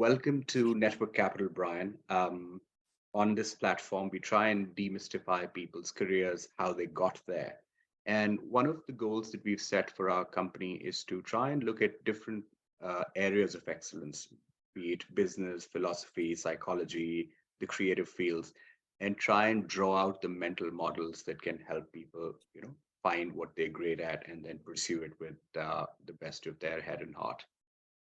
Welcome to Network Capital, Brian. On this platform, we try and demystify people's careers, how they got there. And one of the goals that we've set for our company is to try and look at different areas of excellence, be it business, philosophy, psychology, the creative fields, and try and draw out the mental models that can help people, find what they're great at and then pursue it with the best of their head and heart.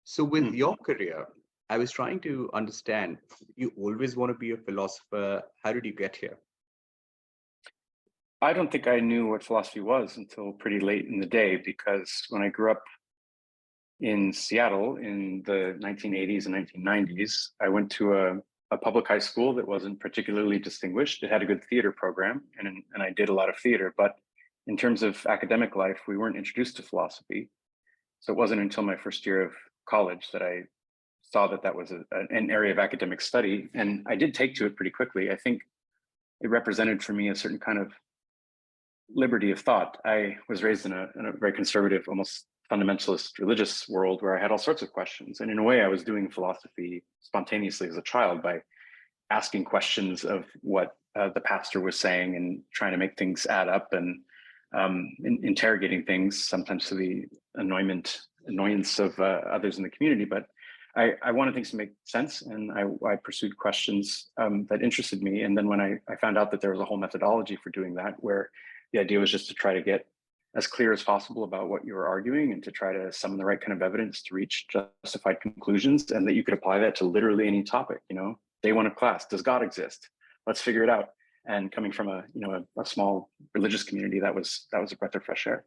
So with your career, I was trying to understand, you always want to be a philosopher. How did you get here? I don't think I knew what philosophy was until pretty late in the day, because when I grew up in Seattle in the 1980s and 1990s, I went to a public high school that wasn't particularly distinguished. It had a good theater program, and I did a lot of theater. But in terms of academic life, we weren't introduced to philosophy. So it wasn't until my first year of college that I saw that that was an area of academic study. And I did take to it pretty quickly. I think it represented for me a certain kind of liberty of thought. I was raised in a very conservative, almost fundamentalist religious world where I had all sorts of questions. And in a way, I was doing philosophy spontaneously as a child by asking questions of what the pastor was saying and trying to make things add up and interrogating things, sometimes to the annoyance of others in the community. But I wanted things to make sense, and I pursued questions that interested me. And then when I found out that there was a whole methodology for doing that, where the idea was just to try to get as clear as possible about what you were arguing and to try to summon the right kind of evidence to reach justified conclusions, and that you could apply that to literally any topic. Day one of class, does God exist? Let's figure it out. And coming from a small religious community, that was a breath of fresh air.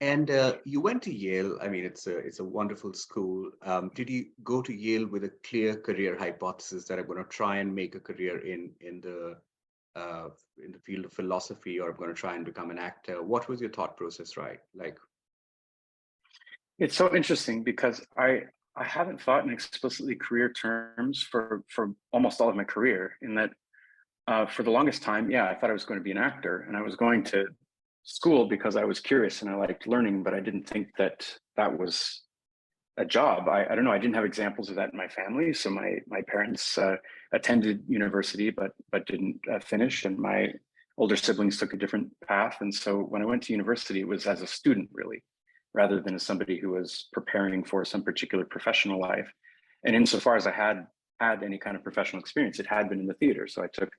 And you went to Yale. I mean, it's a wonderful school. Did you go to Yale with a clear career hypothesis that I'm going to try and make a career in the field of philosophy, or I'm going to try and become an actor? What was your thought process, like? It's so interesting because I haven't thought in explicitly career terms for almost all of my career, in that for the longest time, I thought I was going to be an actor, and I was going to school because I was curious and I liked learning, but I didn't think that that was a job. I don't know, I didn't have examples of that in my family. So my parents attended university, but didn't finish, and my older siblings took a different path. And so when I went to university, it was as a student, really, rather than as somebody who was preparing for some particular professional life. And insofar as I had any kind of professional experience, it had been in the theater. So I took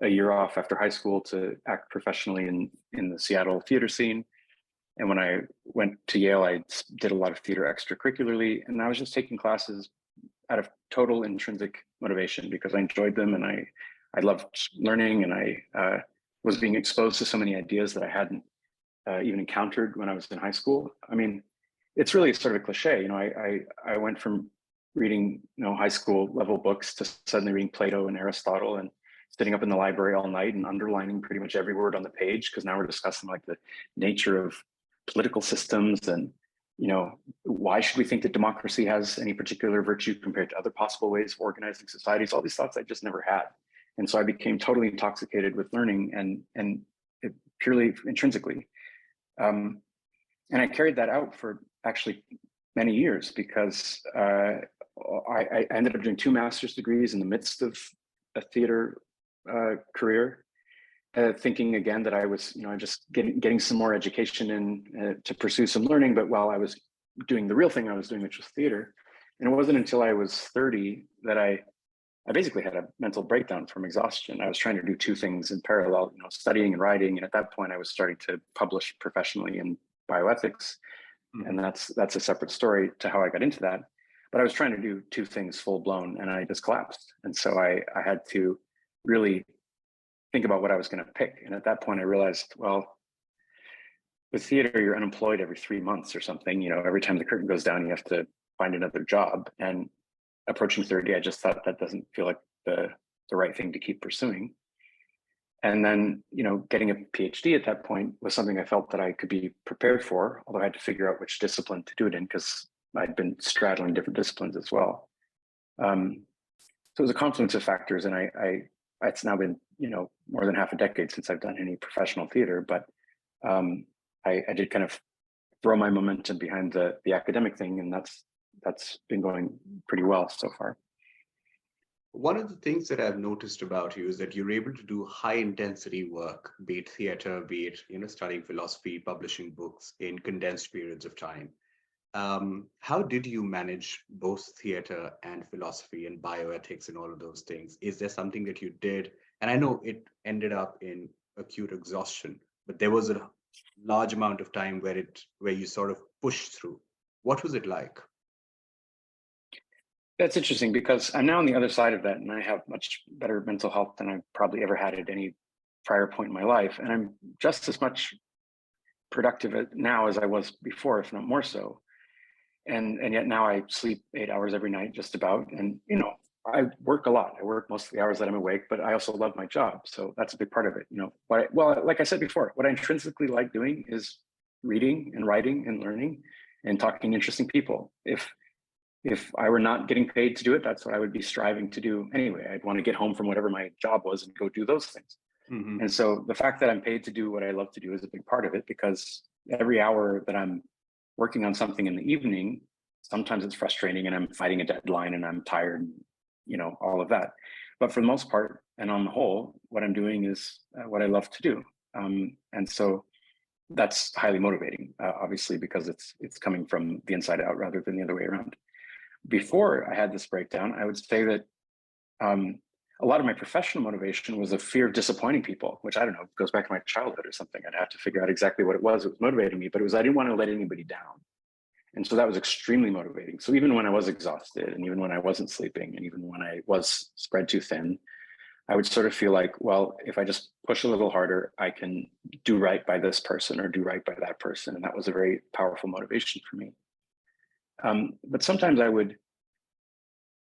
a year off after high school to act professionally in the Seattle theater scene. And when I went to Yale, I did a lot of theater extracurricularly, and I was just taking classes out of total intrinsic motivation because I enjoyed them, and I loved learning, and I was being exposed to so many ideas that I hadn't even encountered when I was in high school. I mean, it's really sort of a cliche. I went from reading high school level books to suddenly reading Plato and Aristotle, and sitting up in the library all night and underlining pretty much every word on the page, because now we're discussing like the nature of political systems and why should we think that democracy has any particular virtue compared to other possible ways of organizing societies. All these thoughts I just never had, and so I became totally intoxicated with learning and it purely intrinsically, and I carried that out for actually many years, because I ended up doing 2 master's degrees in the midst of a theater career, thinking again that I was, just getting some more education in to pursue some learning. But while I was doing the real thing I was doing, which was theater, and it wasn't until I was 30 that I basically had a mental breakdown from exhaustion. I was trying to do 2 things in parallel, studying and writing. And at that point, I was starting to publish professionally in bioethics, and that's a separate story to how I got into that. But I was trying to do 2 things full blown, and I just collapsed. And so I had to really think about what I was going to pick. And at that point, I realized, well, with theater, you're unemployed every 3 months or something. Every time the curtain goes down, you have to find another job. And approaching 30, I just thought that doesn't feel like the right thing to keep pursuing. And then, getting a PhD at that point was something I felt that I could be prepared for, although I had to figure out which discipline to do it in, because I'd been straddling different disciplines as well. So it was a confluence of factors, and it's now been, more than half a decade since I've done any professional theater, but I did kind of throw my momentum behind the academic thing, and that's that's been going pretty well so far. One of the things that I've noticed about you is that you're able to do high intensity work, be it theater, be it studying philosophy, publishing books in condensed periods of time. How did you manage both theater and philosophy and bioethics and all of those things? Is there something that you did? And I know it ended up in acute exhaustion, but there was a large amount of time where you sort of pushed through. What was it like? That's interesting because I'm now on the other side of that, and I have much better mental health than I've probably ever had at any prior point in my life. And I'm just as much productive now as I was before, if not more so. And yet now I sleep 8 hours every night, just about. And I work a lot. I work most of the hours that I'm awake, but I also love my job, so that's a big part of it. Well, like I said before, what I intrinsically like doing is reading and writing and learning and talking to interesting people. If I were not getting paid to do it, that's what I would be striving to do anyway. I'd want to get home from whatever my job was and go do those things. Mm-hmm. And so the fact that I'm paid to do what I love to do is a big part of it, because every hour that I'm working on something in the evening, sometimes it's frustrating and I'm fighting a deadline and I'm tired, all of that. But for the most part, and on the whole, what I'm doing is what I love to do. And so that's highly motivating, obviously, because it's coming from the inside out rather than the other way around. Before I had this breakdown, I would say that a lot of my professional motivation was a fear of disappointing people, which I don't know, goes back to my childhood or something. I'd have to figure out exactly what it was that was motivating me, but it was I didn't want to let anybody down. And so that was extremely motivating. So even when I was exhausted, and even when I wasn't sleeping, and even when I was spread too thin, I would sort of feel like, well, if I just push a little harder, I can do right by this person or do right by that person. And that was a very powerful motivation for me. But sometimes I would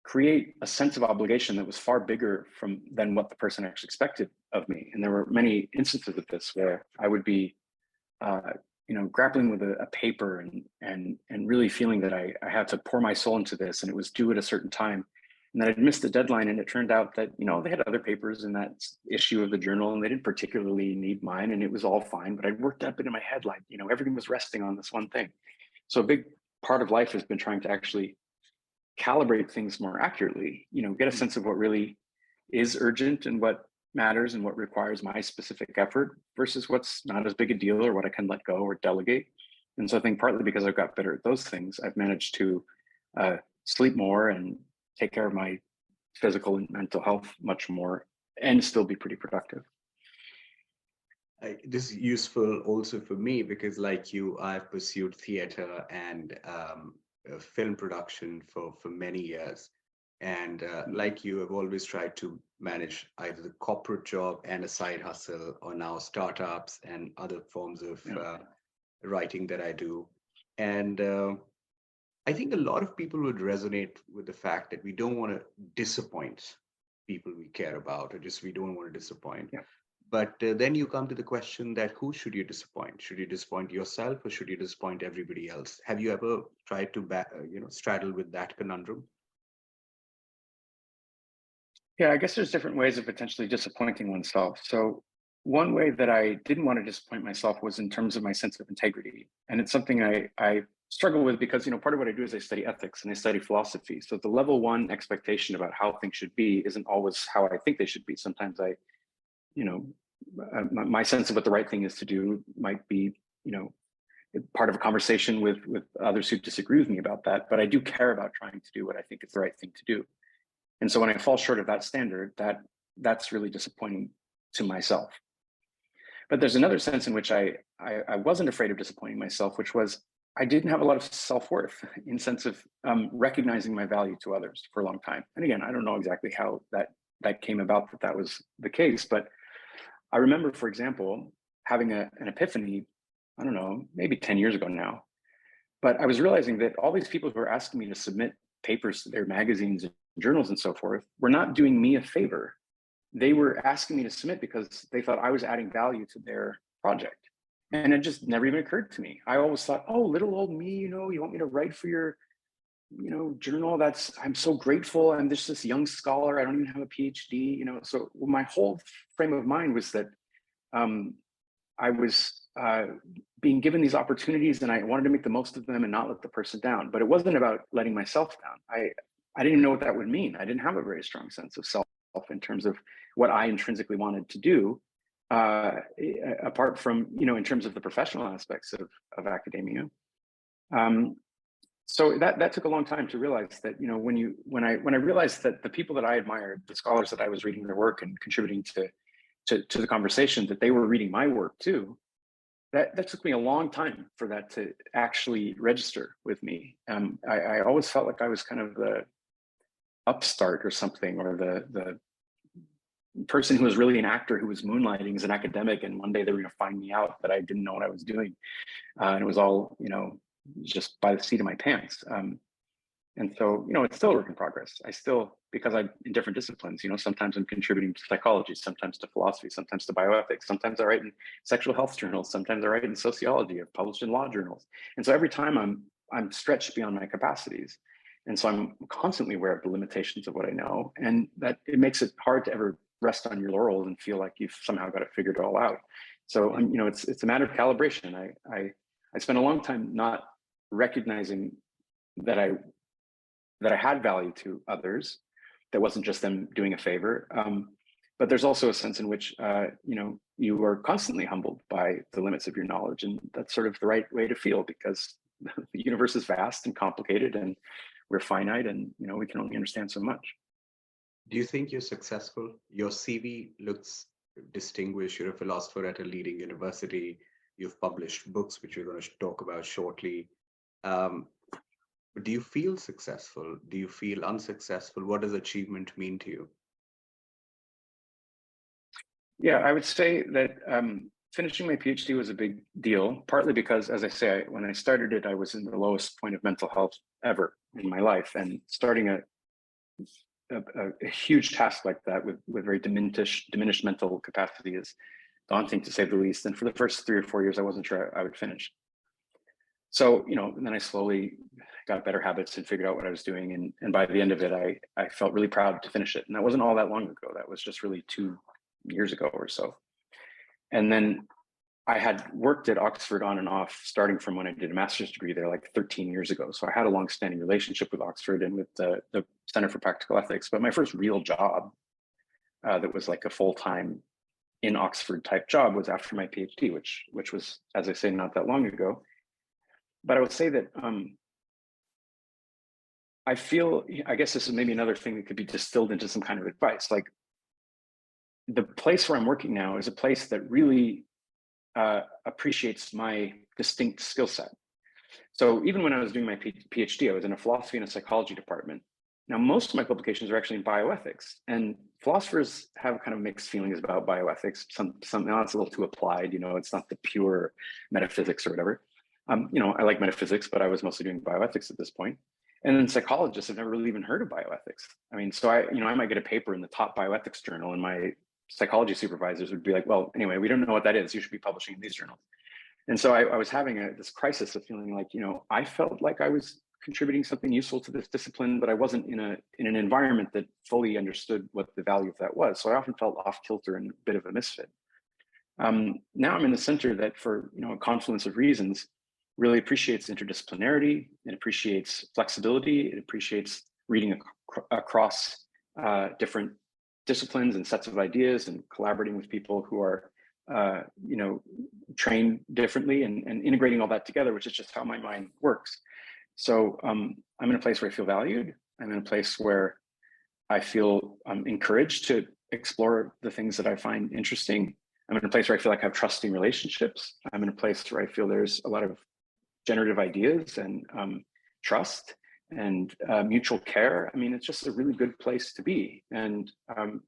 create a sense of obligation that was far bigger than what the person actually expected of me. And there were many instances of this where I would be, grappling with a paper and really feeling that I had to pour my soul into this, and it was due at a certain time, and that I'd missed the deadline. And it turned out that, they had other papers in that issue of the journal, and they didn't particularly need mine, and it was all fine. But I'd worked up it in my head, like, everything was resting on this one thing. So a big part of life has been trying to actually calibrate things more accurately, get a sense of what really is urgent and what matters and what requires my specific effort versus what's not as big a deal or what I can let go or delegate. And so I think partly because I've got better at those things, I've managed to sleep more and take care of my physical and mental health much more and still be pretty productive. This is useful also for me because, like you, I've pursued theater and film production for many years. And like you, I've always tried to manage either the corporate job and a side hustle, or now startups and other forms of writing that I do. And I think a lot of people would resonate with the fact that we don't want to disappoint people we care about, or just we don't want to disappoint. Yeah. But then you come to the question that who should you disappoint? Should you disappoint yourself or should you disappoint everybody else? Have you ever tried to straddle with that conundrum? Yeah, I guess there's different ways of potentially disappointing oneself. So one way that I didn't want to disappoint myself was in terms of my sense of integrity. And it's something I struggle with because, part of what I do is I study ethics and I study philosophy. So the level one expectation about how things should be isn't always how I think they should be. Sometimes my sense of what the right thing is to do might be, part of a conversation with others who disagree with me about that. But I do care about trying to do what I think is the right thing to do. And so when I fall short of that standard, that's really disappointing to myself. But there's another sense in which I wasn't afraid of disappointing myself, which was I didn't have a lot of self-worth in sense of recognizing my value to others for a long time. And again, I don't know exactly how that came about that was the case, but I remember, for example, having an epiphany, I don't know, maybe 10 years ago now. But I was realizing that all these people who were asking me to submit papers to their magazines and journals and so forth were not doing me a favor. They were asking me to submit because they thought I was adding value to their project. And it just never even occurred to me. I always thought, oh, little old me, you want me to write for your, journal? I'm so grateful. I'm just this young scholar. I don't even have a PhD, So my whole frame of mind was that I was being given these opportunities, and I wanted to make the most of them and not let the person down. But it wasn't about letting myself down. I didn't even know what that would mean. I didn't have a very strong sense of self in terms of what I intrinsically wanted to do, apart from, in terms of the professional aspects of academia. So that took a long time to realize that, when I realized that the people that I admired, the scholars that I was reading their work and contributing to the conversation, that they were reading my work too. That took me a long time for that to actually register with me. I always felt like I was kind of the upstart or something, or the person who was really an actor who was moonlighting as an academic, and one day they were going to find me out that I didn't know what I was doing, and it was all just by the seat of my pants. And so, it's still a work in progress. I still, because I'm in different disciplines, sometimes I'm contributing to psychology, sometimes to philosophy, sometimes to bioethics, sometimes I write in sexual health journals, sometimes I write in sociology, I've published in law journals. And so every time I'm stretched beyond my capacities. And so I'm constantly aware of the limitations of what I know, and that it makes it hard to ever rest on your laurels and feel like you've somehow got it figured all out. So, it's a matter of calibration. I spent a long time not recognizing that I had value to others, that wasn't just them doing a favor. But there's also a sense in which, you are constantly humbled by the limits of your knowledge. And that's sort of the right way to feel, because the universe is vast and complicated, and we're finite, and, we can only understand so much. Do you think you're successful? Your CV looks distinguished. You're a philosopher at a leading university. You've published books, which we're going to talk about shortly. But do you feel successful? Do you feel unsuccessful? What does achievement mean to you? Yeah, I would say that finishing my PhD was a big deal, partly because, as I say, when I started it, I was in the lowest point of mental health ever in my life. And starting a huge task like that with very diminished mental capacity is daunting, to say the least. And for the first 3 or 4 years, I wasn't sure I would finish. So, and then I slowly got better habits and figured out what I was doing. And by the end of it, I felt really proud to finish it. And that wasn't all that long ago. That was just really 2 years ago or so. And then I had worked at Oxford on and off, starting from when I did a master's degree there, like 13 years ago. So I had a long-standing relationship with Oxford and with the Center for Practical Ethics. But my first real job that was like a full-time in Oxford type job was after my PhD, which was, as I say, not that long ago. But I would say that I guess this is maybe another thing that could be distilled into some kind of advice. Like, the place where I'm working now is a place that really appreciates my distinct skill set. So even when I was doing my PhD, I was in a philosophy and a psychology department. Now, most of my publications are actually in bioethics, and philosophers have kind of mixed feelings about bioethics. Some now it's a little too applied, it's not the pure metaphysics or whatever. I like metaphysics, but I was mostly doing bioethics at this point. And then psychologists have never really even heard of bioethics. I mean, so I might get a paper in the top bioethics journal, and my psychology supervisors would be like, well, anyway, we don't know what that is. You should be publishing in these journals. And so I was having this crisis of feeling like, I felt like I was contributing something useful to this discipline, but I wasn't in an environment that fully understood what the value of that was. So I often felt off kilter and a bit of a misfit. Now I'm in a center that, for a confluence of reasons, really appreciates interdisciplinarity. It appreciates flexibility. It appreciates reading across different disciplines and sets of ideas, and collaborating with people who are trained differently, and integrating all that together, which is just how my mind works. So I'm in a place where I feel valued. I'm in a place where I feel encouraged to explore the things that I find interesting. I'm in a place where I feel like I have trusting relationships. I'm in a place where I feel there's a lot of generative ideas and trust and mutual care. I mean, it's just a really good place to be. And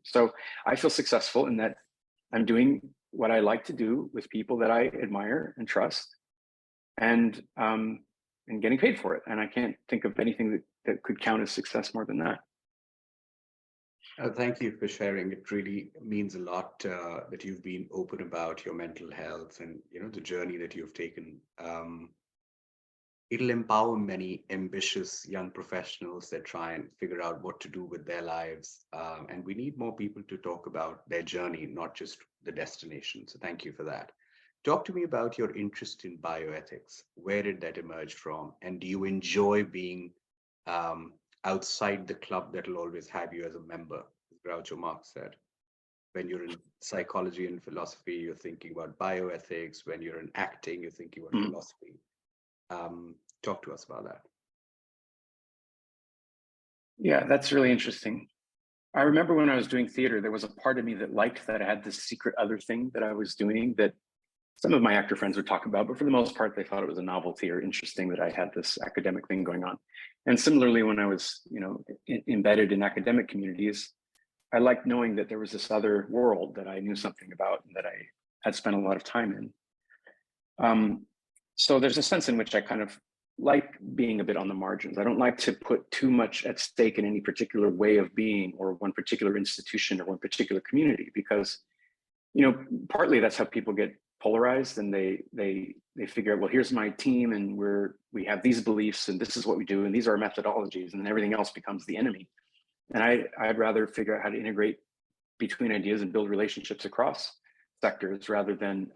so I feel successful in that I'm doing what I like to do with people that I admire and trust, and getting paid for it. And I can't think of anything that could count as success more than that. Thank you for sharing. It really means a lot that you've been open about your mental health and the journey that you've taken. It'll empower many ambitious young professionals that try and figure out what to do with their lives. And we need more people to talk about their journey, not just the destination. So thank you for that. Talk to me about your interest in bioethics. Where did that emerge from? And do you enjoy being outside the club that will always have you as a member, as Groucho Marx said? When you're in psychology and philosophy, you're thinking about bioethics. When you're in acting, you're thinking about Mhm. philosophy. Talk to us about that. Yeah, that's really interesting. I remember when I was doing theater, there was a part of me that liked that I had this secret other thing that I was doing that some of my actor friends would talk about, but for the most part, they thought it was a novelty or interesting that I had this academic thing going on. And similarly, when I was, embedded in academic communities, I liked knowing that there was this other world that I knew something about and that I had spent a lot of time in. So there's a sense in which I kind of like being a bit on the margins. I don't like to put too much at stake in any particular way of being or one particular institution or one particular community, because, partly that's how people get polarized, and they figure out, well, here's my team and we have these beliefs and this is what we do and these are our methodologies, and then everything else becomes the enemy. And I'd rather figure out how to integrate between ideas and build relationships across sectors rather than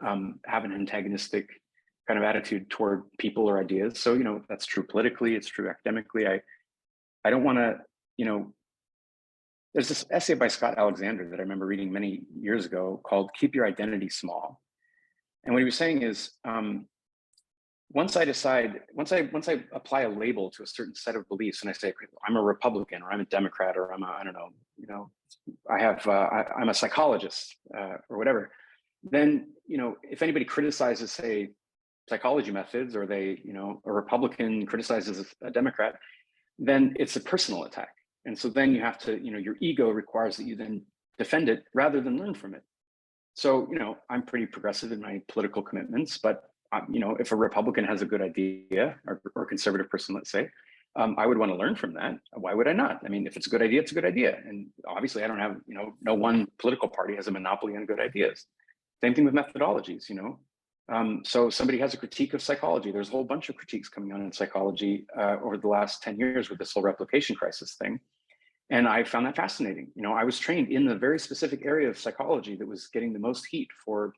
have an antagonistic kind of attitude toward people or ideas. So, that's true politically, it's true academically. I don't want to, there's this essay by Scott Alexander that I remember reading many years ago called Keep Your Identity Small. And what he was saying is, once I apply a label to a certain set of beliefs and I say, I'm a Republican or I'm a Democrat or I'm a, I don't know, I'm a psychologist or whatever, then, if anybody criticizes, say, psychology methods, or a Republican criticizes a Democrat, then it's a personal attack. And so then you have to, your ego requires that you then defend it rather than learn from it. So, I'm pretty progressive in my political commitments, but if a Republican has a good idea, or a conservative person, let's say, I would want to learn from that. Why would I not? I mean, if it's a good idea, it's a good idea. And obviously I don't have, no one political party has a monopoly on good ideas. Same thing with methodologies, so somebody has a critique of psychology. There's a whole bunch of critiques coming on in psychology over the last 10 years with this whole replication crisis thing. And I found that fascinating. I was trained in the very specific area of psychology that was getting the most heat for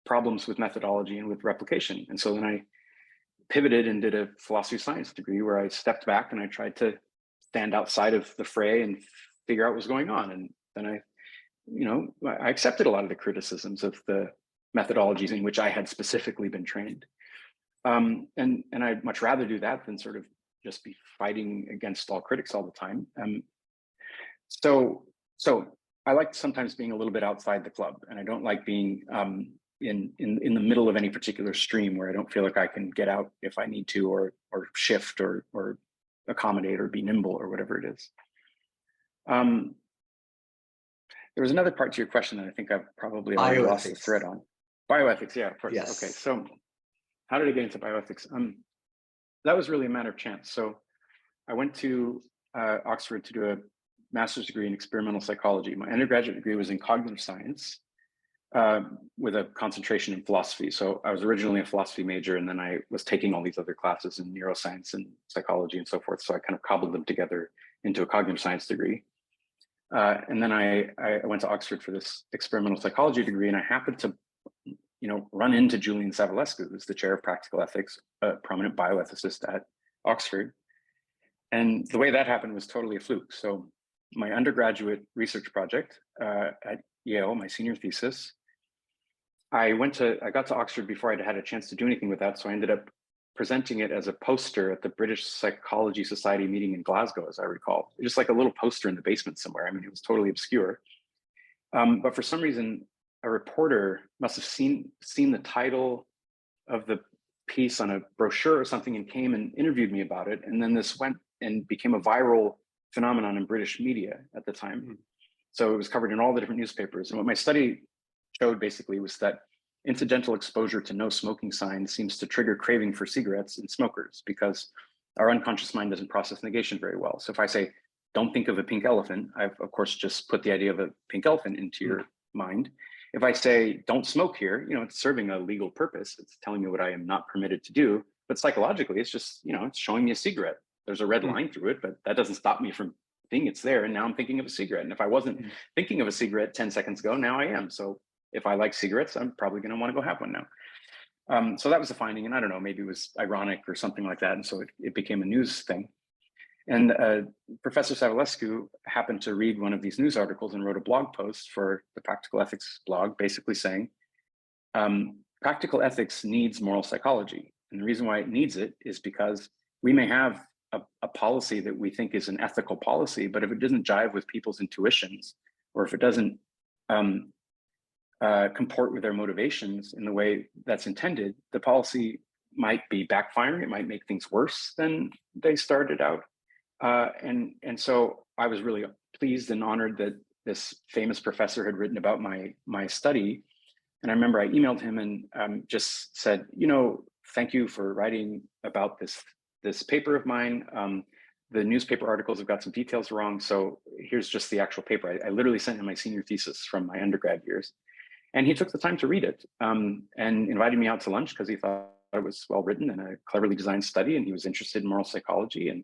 problems with methodology and with replication. And so then I pivoted and did a philosophy of science degree where I stepped back and I tried to stand outside of the fray and figure out what was going on. And then I accepted a lot of the criticisms of the methodologies in which I had specifically been trained. And I'd much rather do that than sort of just be fighting against all critics all the time. So I like sometimes being a little bit outside the club, and I don't like being in the middle of any particular stream where I don't feel like I can get out if I need to, or shift or accommodate or be nimble or whatever it is. There was another part to your question that I think I've probably already lost the thread on. Bioethics, yeah, of course. Yes. Okay, so how did I get into bioethics? That was really a matter of chance. So I went to Oxford to do a master's degree in experimental psychology. My undergraduate degree was in cognitive science with a concentration in philosophy. So I was originally a philosophy major, and then I was taking all these other classes in neuroscience and psychology and so forth. So I kind of cobbled them together into a cognitive science degree. And then I went to Oxford for this experimental psychology degree, and I happened to, run into Julian Savulescu, who's the chair of practical ethics, a prominent bioethicist at Oxford. And the way that happened was totally a fluke. So my undergraduate research project at Yale, my senior thesis, I got to Oxford before I'd had a chance to do anything with that. So I ended up presenting it as a poster at the British Psychology Society meeting in Glasgow, as I recall. Just like a little poster in the basement somewhere. I mean, it was totally obscure. But for some reason, a reporter must have seen the title of the piece on a brochure or something and came and interviewed me about it. And then this went and became a viral phenomenon in British media at the time. Mm-hmm. So it was covered in all the different newspapers. And what my study showed basically was that incidental exposure to no smoking signs seems to trigger craving for cigarettes in smokers, because our unconscious mind doesn't process negation very well. So if I say, don't think of a pink elephant, I've of course just put the idea of a pink elephant into your mind. If I say, don't smoke here, it's serving a legal purpose. It's telling me what I am not permitted to do. But psychologically, it's just, it's showing me a cigarette. There's a red line through it, but that doesn't stop me from thinking it's there. And now I'm thinking of a cigarette. And if I wasn't thinking of a cigarette 10 seconds ago, now I am. So if I like cigarettes, I'm probably going to want to go have one now. So that was the finding, and I don't know, maybe it was ironic or something like that, and so it became a news thing. And Professor Savulescu happened to read one of these news articles and wrote a blog post for the Practical Ethics blog, basically saying, practical ethics needs moral psychology. And the reason why it needs it is because we may have a policy that we think is an ethical policy, but if it doesn't jive with people's intuitions, or if it doesn't comport with their motivations in the way that's intended, the policy might be backfiring. It might make things worse than they started out. And so I was really pleased and honored that this famous professor had written about my study. And I remember I emailed him and just said, thank you for writing about this paper of mine. The newspaper articles have got some details wrong, so here's just the actual paper. I literally sent him my senior thesis from my undergrad years. And he took the time to read it and invited me out to lunch because he thought it was well written and a cleverly designed study, and he was interested in moral psychology and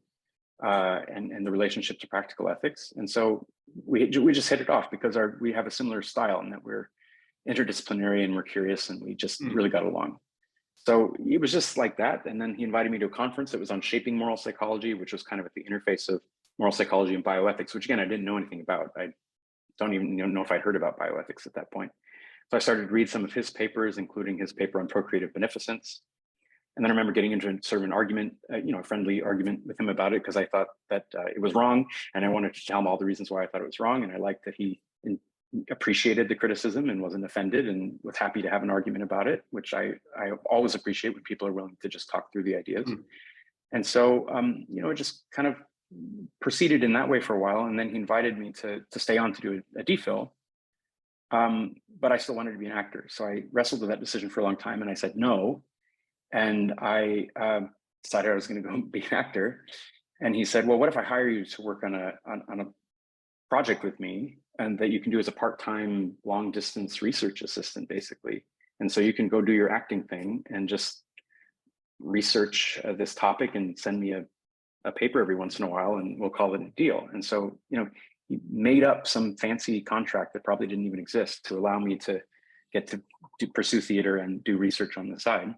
the relationship to practical ethics. And so we just hit it off because we have a similar style in that we're interdisciplinary and we're curious and we just really got along. So it was just like that. And then he invited me to a conference that was on shaping moral psychology, which was kind of at the interface of moral psychology and bioethics, which again, I didn't know anything about. I don't even know if I'd heard about bioethics at that point. So I started to read some of his papers, including his paper on procreative beneficence. And then I remember getting into sort of an argument, a friendly argument with him about it, because I thought that it was wrong. And I wanted to tell him all the reasons why I thought it was wrong. And I liked that he appreciated the criticism and wasn't offended and was happy to have an argument about it, which I always appreciate when people are willing to just talk through the ideas. And so, it just kind of proceeded in that way for a while. And then he invited me to stay on to do a DPhil. But I still wanted to be an actor. So I wrestled with that decision for a long time and I said no. And I decided I was going to go be an actor. And he said, well, what if I hire you to work on a project with me, and that you can do as a part-time long distance research assistant, basically. And so you can go do your acting thing and just research this topic and send me a paper every once in a while and we'll call it a deal. And so, he made up some fancy contract that probably didn't even exist to allow me to get to pursue theater and do research on the side.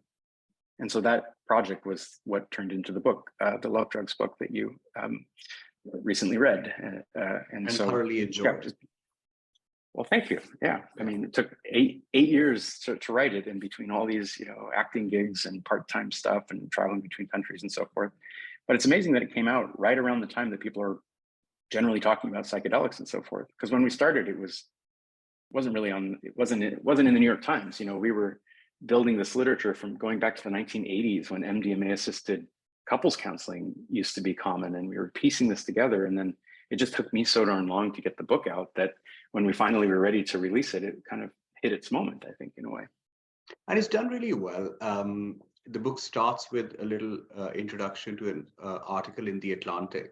And so that project was what turned into the book, the Love Drugs book that you recently read. And so thoroughly enjoyed. Well, thank you. Yeah, I mean, it took eight years to write it in between all these, acting gigs and part-time stuff and traveling between countries and so forth. But it's amazing that it came out right around the time that people are generally talking about psychedelics and so forth. Because when we started, it wasn't in the New York Times. We were building this literature from going back to the 1980s when MDMA assisted couples counseling used to be common, and we were piecing this together. And then it just took me so darn long to get the book out that when we finally were ready to release it, it kind of hit its moment, I think, in a way. And it's done really well. The book starts with a little introduction to an article in The Atlantic.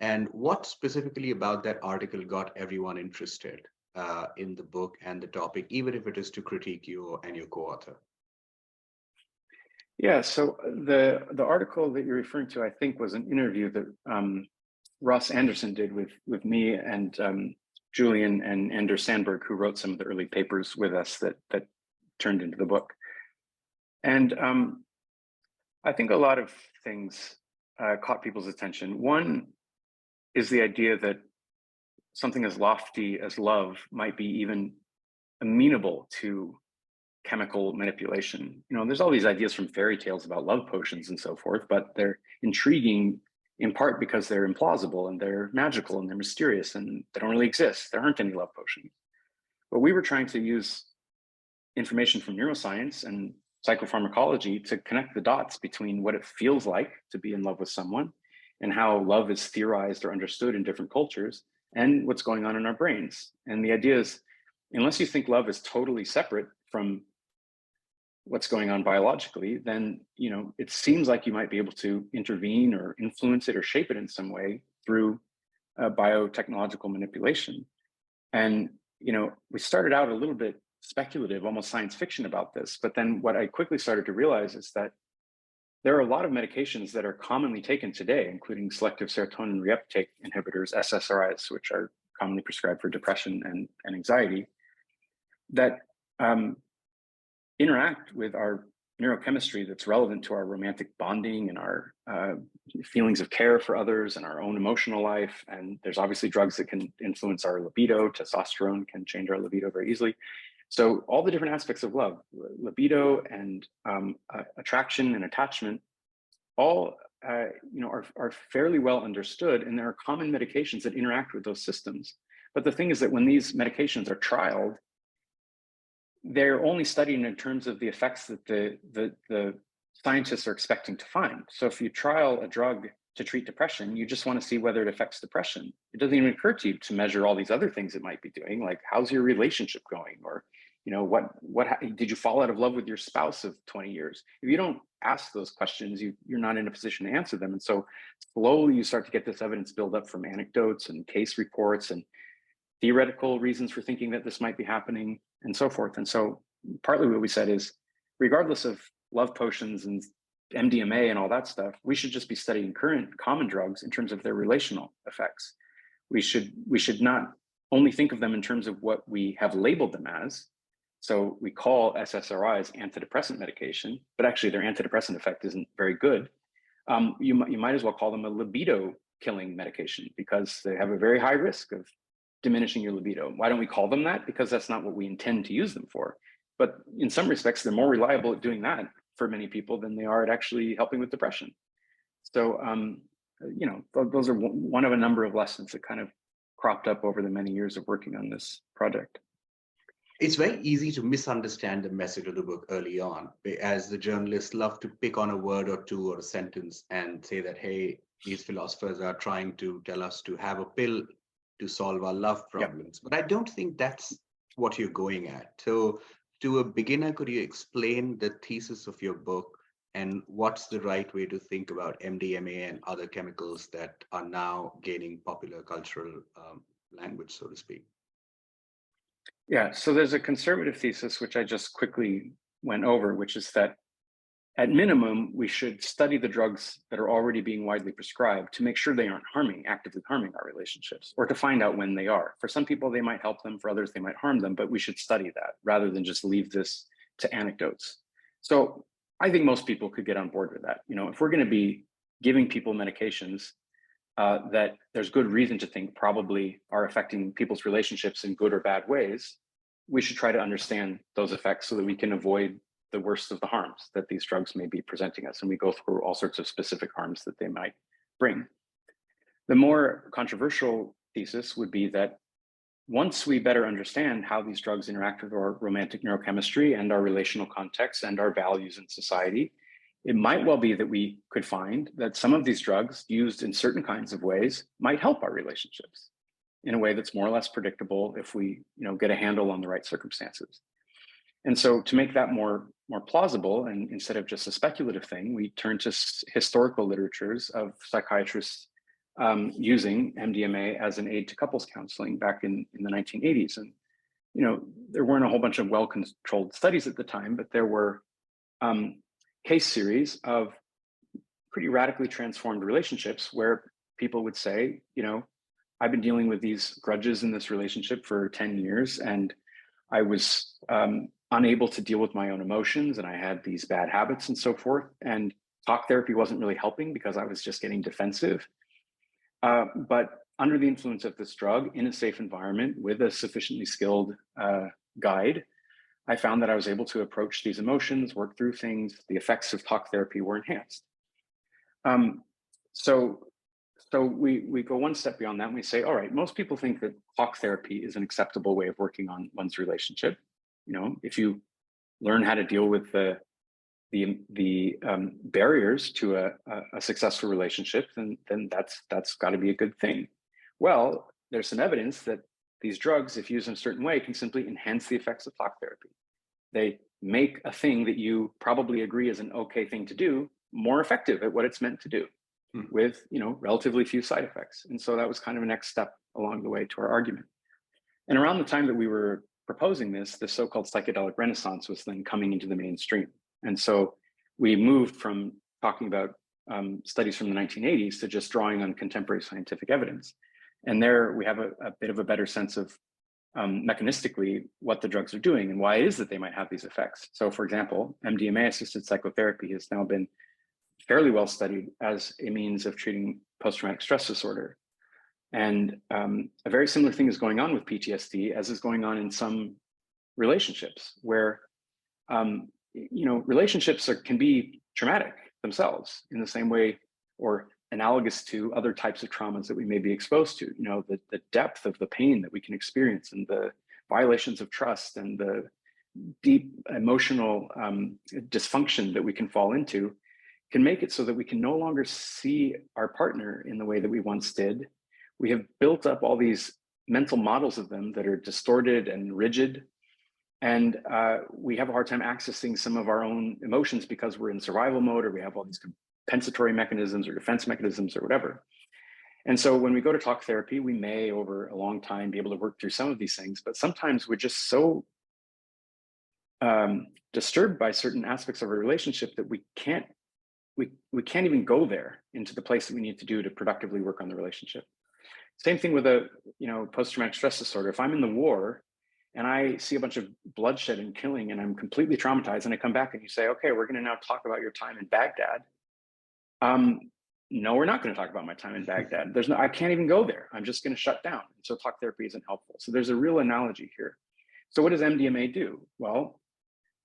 And what specifically about that article got everyone interested in the book and the topic, even if it is to critique you and your co-author? Yeah, so the article that you're referring to, I think, was an interview that Ross Anderson did with me and Julian and Anders Sandberg, who wrote some of the early papers with us that turned into the book. And I think a lot of things caught people's attention. One is the idea that something as lofty as love might be even amenable to chemical manipulation. There's all these ideas from fairy tales about love potions and so forth, but they're intriguing in part because they're implausible and they're magical and they're mysterious and they don't really exist. There aren't any love potions. But we were trying to use information from neuroscience and psychopharmacology to connect the dots between what it feels like to be in love with someone and how love is theorized or understood in different cultures and what's going on in our brains. And the idea is, unless you think love is totally separate from what's going on biologically, then it seems like you might be able to intervene or influence it or shape it in some way through biotechnological manipulation. And we started out a little bit speculative, almost science fiction about this, but then what I quickly started to realize is that there are a lot of medications that are commonly taken today, including selective serotonin reuptake inhibitors, SSRIs, which are commonly prescribed for depression and anxiety, that interact with our neurochemistry that's relevant to our romantic bonding and our feelings of care for others and our own emotional life. And there's obviously drugs that can influence our libido. Testosterone can change our libido very easily. So all the different aspects of love, libido and attraction and attachment, all are fairly well understood, and there are common medications that interact with those systems. But the thing is that when these medications are trialed, they're only studied in terms of the effects that the scientists are expecting to find. So if you trial a drug to treat depression, you just want to see whether it affects depression. It doesn't even occur to you to measure all these other things it might be doing, like how's your relationship going, or what did you fall out of love with your spouse of 20 years? If you don't ask those questions, you're not in a position to answer them. And so slowly you start to get this evidence build up from anecdotes and case reports and theoretical reasons for thinking that this might be happening and so forth. And so partly what we said is, regardless of love potions and MDMA and all that stuff, we should just be studying current common drugs in terms of their relational effects. We should not only think of them in terms of what we have labeled them as. So we call SSRIs antidepressant medication, but actually their antidepressant effect isn't very good. You might as well call them a libido killing medication, because they have a very high risk of diminishing your libido. Why don't we call them that? Because that's not what we intend to use them for. But in some respects, they're more reliable at doing that for many people than they are at actually helping with depression. So, those are one of a number of lessons that kind of cropped up over the many years of working on this project. It's very easy to misunderstand the message of the book early on, as the journalists love to pick on a word or two or a sentence and say that, hey, these philosophers are trying to tell us to have a pill to solve our love problems. But I don't think that's what you're going at. So to a beginner, could you explain the thesis of your book and what's the right way to think about MDMA and other chemicals that are now gaining popular cultural language, so to speak? Yeah, so there's a conservative thesis, which I just quickly went over, which is that at minimum, we should study the drugs that are already being widely prescribed to make sure they aren't actively harming our relationships, or to find out when they are. For some people, they might help them, for others, they might harm them, but we should study that rather than just leave this to anecdotes. So I think most people could get on board with that. If we're going to be giving people medications that there's good reason to think probably are affecting people's relationships in good or bad ways, we should try to understand those effects so that we can avoid the worst of the harms that these drugs may be presenting us. And we go through all sorts of specific harms that they might bring. The more controversial thesis would be that once we better understand how these drugs interact with our romantic neurochemistry and our relational context and our values in society, it might well be that we could find that some of these drugs used in certain kinds of ways might help our relationships in a way that's more or less predictable if we get a handle on the right circumstances. And so to make that more plausible, and instead of just a speculative thing, we turn to historical literatures of psychiatrists using MDMA as an aid to couples counseling back in the 1980s. And there weren't a whole bunch of well-controlled studies at the time, but there were case series of pretty radically transformed relationships where people would say, I've been dealing with these grudges in this relationship for 10 years, and I was unable to deal with my own emotions, and I had these bad habits and so forth. And talk therapy wasn't really helping because I was just getting defensive. But under the influence of this drug, in a safe environment with a sufficiently skilled guide, I found that I was able to approach these emotions, work through things. The effects of talk therapy were enhanced. So we go one step beyond that, and we say, all right, most people think that talk therapy is an acceptable way of working on one's relationship. If you learn how to deal with the barriers to a successful relationship, then that's got to be a good thing. Well, there's some evidence that these drugs, if used in a certain way, can simply enhance the effects of talk therapy. They make a thing that you probably agree is an okay thing to do more effective at what it's meant to do, with relatively few side effects. And so that was kind of a next step along the way to our argument. And around the time that we were proposing this, the so-called psychedelic renaissance was then coming into the mainstream. And so we moved from talking about studies from the 1980s to just drawing on contemporary scientific evidence. And there we have a bit of a better sense of mechanistically what the drugs are doing and why it is that they might have these effects. So for example, MDMA-assisted psychotherapy has now been fairly well studied as a means of treating post-traumatic stress disorder. And a very similar thing is going on with PTSD, as is going on in some relationships, where relationships can be traumatic themselves in the same way, or analogous to other types of traumas that we may be exposed to. The depth of the pain that we can experience, and the violations of trust, and the deep emotional dysfunction that we can fall into, can make it so that we can no longer see our partner in the way that we once did. We have built up all these mental models of them that are distorted and rigid. And we have a hard time accessing some of our own emotions because we're in survival mode, or we have all these compensatory mechanisms or defense mechanisms or whatever. And so when we go to talk therapy, we may, over a long time, be able to work through some of these things, but sometimes we're just so disturbed by certain aspects of a relationship that we can't even go there into the place that we need to do to productively work on the relationship. Same thing with a post-traumatic stress disorder. If I'm in the war and I see a bunch of bloodshed and killing and I'm completely traumatized, and I come back and you say, okay, we're going to now talk about your time in Baghdad. No, we're not going to talk about my time in Baghdad. I can't even go there. I'm just going to shut down. So talk therapy isn't helpful. So there's a real analogy here. So what does MDMA do? Well,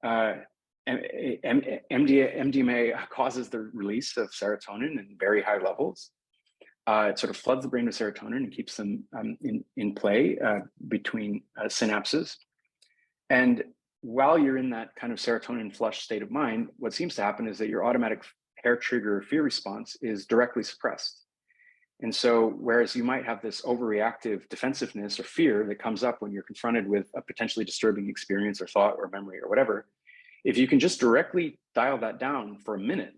MDMA causes the release of serotonin in very high levels. It sort of floods the brain with serotonin and keeps them in play between synapses. And while you're in that kind of serotonin flush state of mind, what seems to happen is that your automatic hair trigger fear response is directly suppressed. And so, whereas you might have this overreactive defensiveness or fear that comes up when you're confronted with a potentially disturbing experience or thought or memory or whatever, if you can just directly dial that down for a minute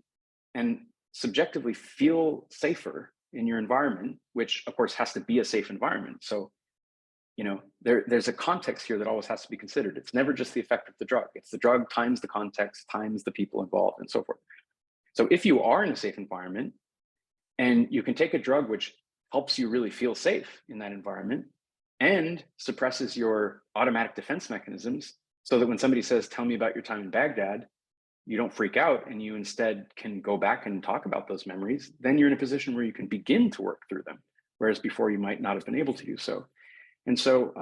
and subjectively feel safer in your environment, which of course has to be a safe environment. So, there's a context here that always has to be considered. It's never just the effect of the drug. It's the drug times the context, times the people involved, and so forth. So if you are in a safe environment and you can take a drug which helps you really feel safe in that environment and suppresses your automatic defense mechanisms, so that when somebody says, tell me about your time in Baghdad, you don't freak out and you instead can go back and talk about those memories, then you're in a position where you can begin to work through them, whereas before you might not have been able to do so. And so,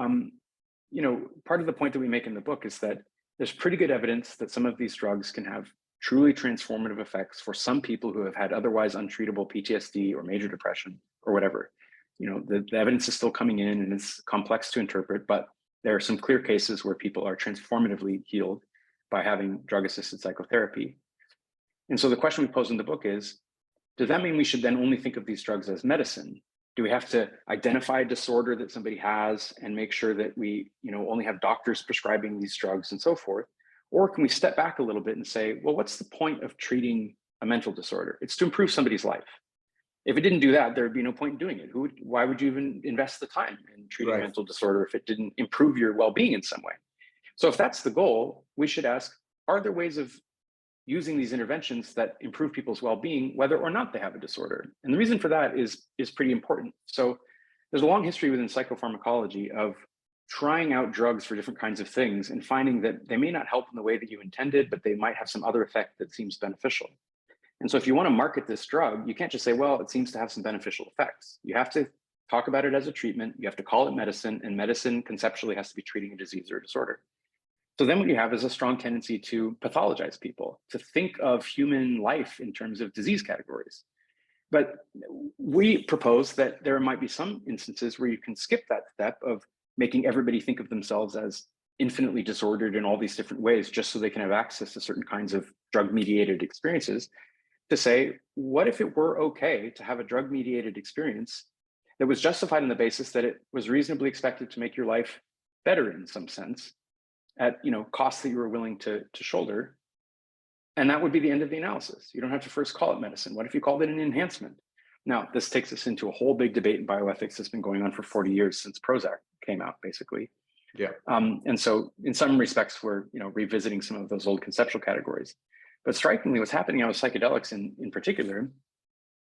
part of the point that we make in the book is that there's pretty good evidence that some of these drugs can have truly transformative effects for some people who have had otherwise untreatable PTSD or major depression or whatever. The evidence is still coming in and it's complex to interpret, but there are some clear cases where people are transformatively healed by having drug-assisted psychotherapy. And so the question we pose in the book is, does that mean we should then only think of these drugs as medicine? Do we have to identify a disorder that somebody has and make sure that we only have doctors prescribing these drugs and so forth? Or can we step back a little bit and say, well, what's the point of treating a mental disorder? It's to improve somebody's life. If it didn't do that, there would be no point in doing it. Why would you even invest the time in treating a mental disorder if it didn't improve your well-being in some way? So if that's the goal, we should ask, are there ways of using these interventions that improve people's well-being, whether or not they have a disorder? And the reason for that is pretty important. So there's a long history within psychopharmacology of trying out drugs for different kinds of things and finding that they may not help in the way that you intended, but they might have some other effect that seems beneficial. And so if you want to market this drug, you can't just say, well, it seems to have some beneficial effects. You have to talk about it as a treatment. You have to call it medicine, and medicine conceptually has to be treating a disease or a disorder. So then what you have is a strong tendency to pathologize people, to think of human life in terms of disease categories. But we propose that there might be some instances where you can skip that step of making everybody think of themselves as infinitely disordered in all these different ways, just so they can have access to certain kinds of drug-mediated experiences, to say, what if it were okay to have a drug-mediated experience that was justified on the basis that it was reasonably expected to make your life better in some sense at costs that you were willing to shoulder? And that would be the end of the analysis. You don't have to first call it medicine. What if you called it an enhancement? Now, this takes us into a whole big debate in bioethics that's been going on for 40 years since Prozac came out, basically. Yeah. And so in some respects, we're revisiting some of those old conceptual categories. But strikingly, what's happening now with psychedelics in particular,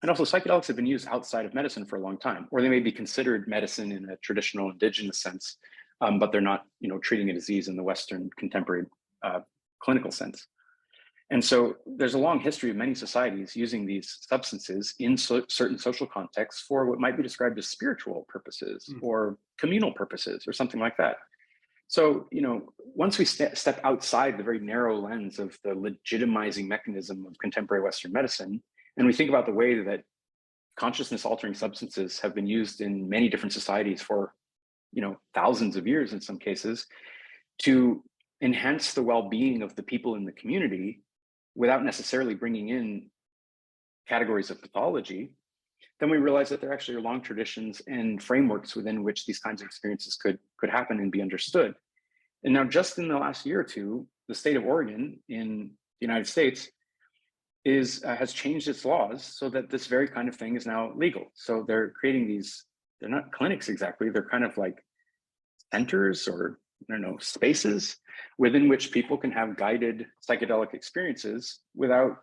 and also psychedelics have been used outside of medicine for a long time, or they may be considered medicine in a traditional indigenous sense but they're not, treating a disease in the Western contemporary clinical sense. And so there's a long history of many societies using these substances in certain social contexts for what might be described as spiritual purposes or communal purposes or something like that. So, once we step outside the very narrow lens of the legitimizing mechanism of contemporary Western medicine, and we think about the way that consciousness altering substances have been used in many different societies for, thousands of years in some cases, to enhance the well-being of the people in the community without necessarily bringing in categories of pathology, then we realize that there actually are long traditions and frameworks within which these kinds of experiences could happen and be understood. And now, just in the last year or two, the state of Oregon in the United States has changed its laws so that this very kind of thing is now legal. So they're creating these, they're not clinics exactly, they're kind of like centers or spaces within which people can have guided psychedelic experiences without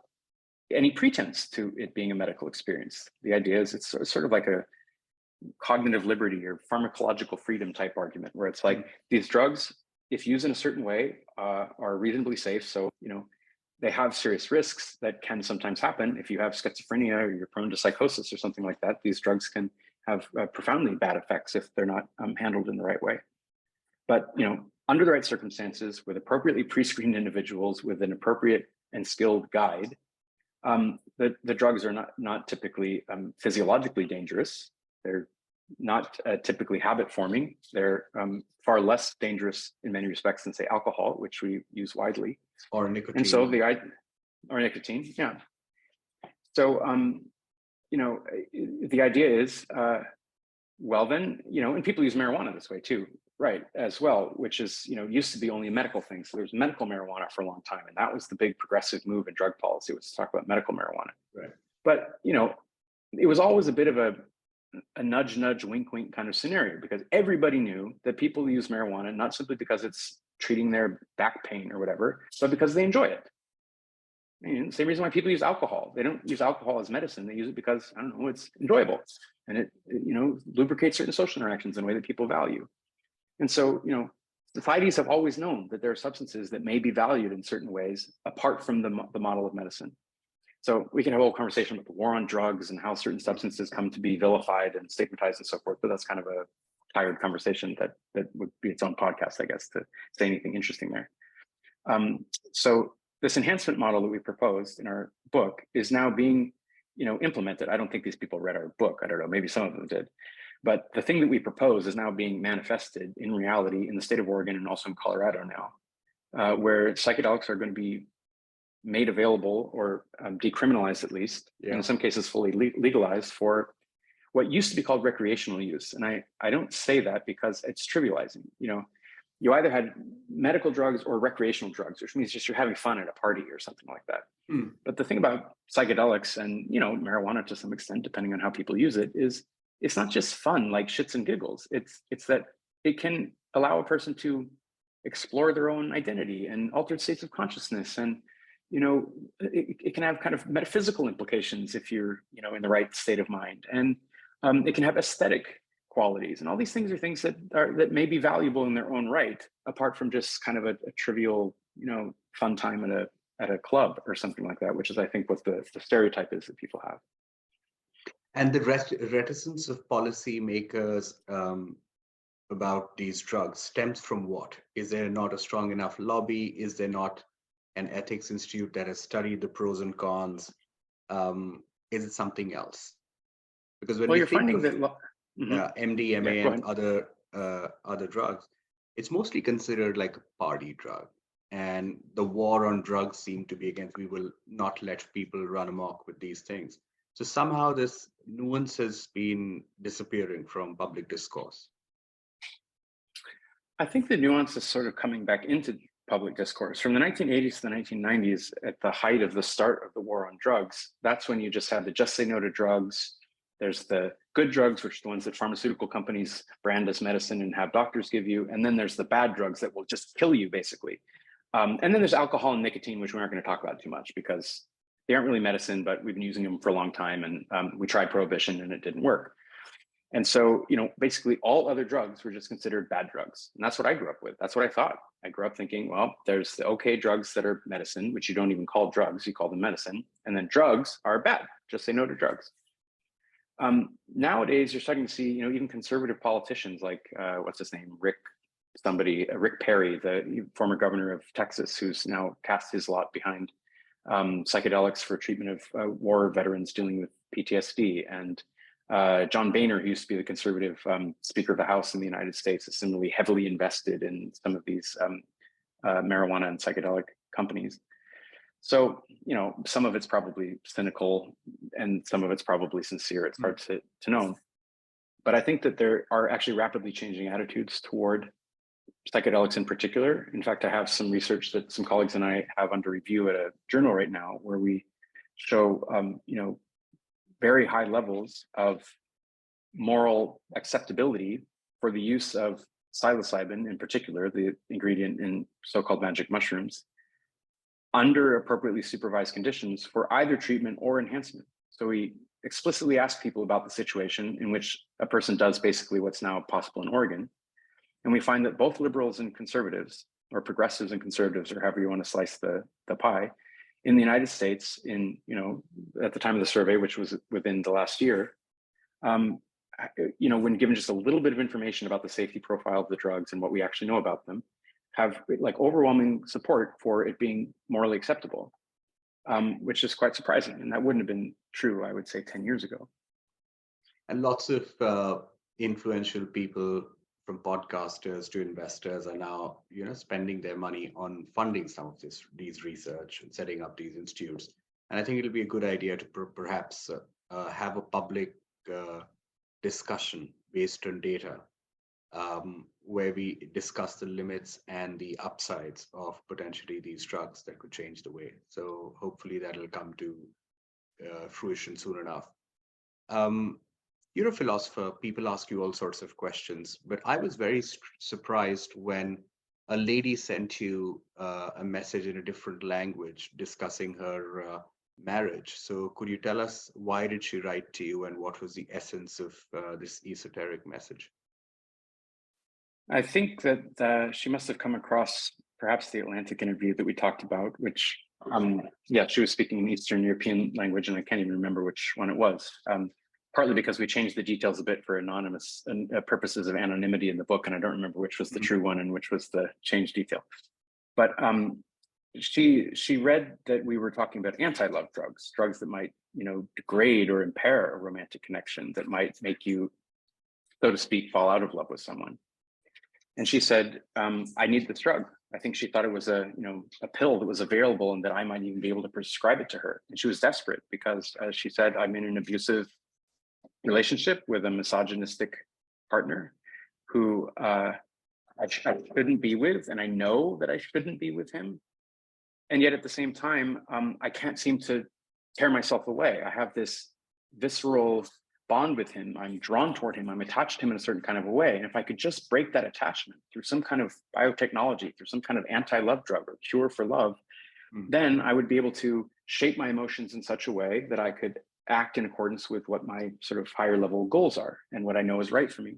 any pretense to it being a medical experience. The idea is it's sort of like a cognitive liberty or pharmacological freedom type argument, where it's like these drugs, if used in a certain way, are reasonably safe. So, they have serious risks that can sometimes happen. If you have schizophrenia or you're prone to psychosis or something like that, these drugs can have profoundly bad effects if they're not handled in the right way. But, under the right circumstances, with appropriately pre-screened individuals with an appropriate and skilled guide, the drugs are not typically physiologically dangerous. They're not typically habit forming. They're far less dangerous in many respects than, say, alcohol, which we use widely. Or nicotine. And so or nicotine, yeah. So, the idea is, well then, and people use marijuana this way too, right, as well, which is, used to be only a medical thing. So there was medical marijuana for a long time, and that was the big progressive move in drug policy, was to talk about medical marijuana. Right. But, it was always a bit of a nudge, nudge, wink, wink kind of scenario, because everybody knew that people use marijuana, not simply because it's treating their back pain or whatever, but because they enjoy it. And same reason why people use alcohol. They don't use alcohol as medicine. They use it because, it's enjoyable. And it lubricates certain social interactions in a way that people value. And so, societies have always known that there are substances that may be valued in certain ways apart from the model of medicine. So we can have a whole conversation about the war on drugs and how certain substances come to be vilified and stigmatized and so forth, but that's kind of a tired conversation that would be its own podcast, I guess, to say anything interesting there. So this enhancement model that we proposed in our book is now being, implemented. I don't think these people read our book. I don't know, maybe some of them did. But the thing that we propose is now being manifested in reality in the state of Oregon and also in Colorado now, where psychedelics are going to be made available or decriminalized, at least, and in some cases fully legalized for what used to be called recreational use. And I don't say that because it's trivializing. You either had medical drugs or recreational drugs, which means just you're having fun at a party or something like that. But the thing about psychedelics and marijuana to some extent, depending on how people use it, is it's not just fun like shits and giggles. It's that it can allow a person to explore their own identity and altered states of consciousness, and it can have kind of metaphysical implications if you're in the right state of mind, and it can have aesthetic qualities, and all these things are things that may be valuable in their own right, apart from just kind of a trivial fun time at a club or something like that, which is, I think, what the stereotype is that people have. And the reticence of policymakers about these drugs stems from what? Is there not a strong enough lobby? Is there not an ethics institute that has studied the pros and cons? Is it something else? Because when you're think finding of that MDMA and other drugs, it's mostly considered like a party drug. And the war on drugs seemed to be against, we will not let people run amok with these things. So somehow this nuance has been disappearing from public discourse. I think the nuance is sort of coming back into public discourse. From the 1980s to the 1990s, at the height of the start of the war on drugs, that's when you just had the just say no to drugs. There's the good drugs, which are the ones that pharmaceutical companies brand as medicine and have doctors give you. And then there's the bad drugs that will just kill you, basically. And then there's alcohol and nicotine, which we aren't going to talk about too much because they aren't really medicine, but we've been using them for a long time. And we tried prohibition and it didn't work. And so, basically all other drugs were just considered bad drugs. And that's what I grew up with. That's what I thought. I grew up thinking, well, there's the okay drugs that are medicine, which you don't even call drugs, you call them medicine. And then drugs are bad. Just say no to drugs. Nowadays, you're starting to see, even conservative politicians like, what's his name? Rick Perry, the former governor of Texas, who's now cast his lot behind psychedelics for treatment of war veterans dealing with PTSD. And John Boehner, who used to be the conservative Speaker of the House in the United States, is similarly heavily invested in some of these marijuana and psychedelic companies. So, some of it's probably cynical and some of it's probably sincere. It's hard to know. But I think that there are actually rapidly changing attitudes toward psychedelics in particular. In fact, I have some research that some colleagues and I have under review at a journal right now where we show, very high levels of moral acceptability for the use of psilocybin, in particular, the ingredient in so-called magic mushrooms, under appropriately supervised conditions for either treatment or enhancement. So we explicitly ask people about the situation in which a person does basically what's now possible in Oregon. And we find that both liberals and conservatives, or progressives and conservatives, or however you want to slice the pie, in the United States, at the time of the survey, which was within the last year, when given just a little bit of information about the safety profile of the drugs and what we actually know about them, have like overwhelming support for it being morally acceptable, which is quite surprising. And that wouldn't have been true, I would say, 10 years ago. And lots of influential people, from podcasters to investors, are now spending their money on funding some of these research and setting up these institutes. And I think it'll be a good idea to perhaps have a public discussion based on data, where we discuss the limits and the upsides of potentially these drugs that could change the way. So hopefully that'll come to fruition soon enough. You're a philosopher, people ask you all sorts of questions, but I was very surprised when a lady sent you a message in a different language discussing her marriage. So could you tell us, why did she write to you and what was the essence of this esoteric message? I think that she must have come across perhaps the Atlantic interview that we talked about, which, she was speaking an Eastern European language, and I can't even remember which one it was. Partly because we changed the details a bit for anonymous purposes of anonymity in the book, and I don't remember which was the true one and which was the changed detail. But she read that we were talking about anti-love drugs that might, degrade or impair a romantic connection, that might make you, so to speak, fall out of love with someone. And she said, I need this drug. I think she thought it was a pill that was available and that I might even be able to prescribe it to her. And she was desperate because, as she said, I'm in an abusive relationship with a misogynistic partner who I shouldn't be with, and I know that I shouldn't be with him. And yet at the same time, I can't seem to tear myself away. I have this visceral bond with him. I'm drawn toward him. I'm attached to him in a certain kind of a way. And if I could just break that attachment through some kind of biotechnology, through some kind of anti-love drug or cure for love, then I would be able to shape my emotions in such a way that I could act in accordance with what my sort of higher level goals are and what I know is right for me.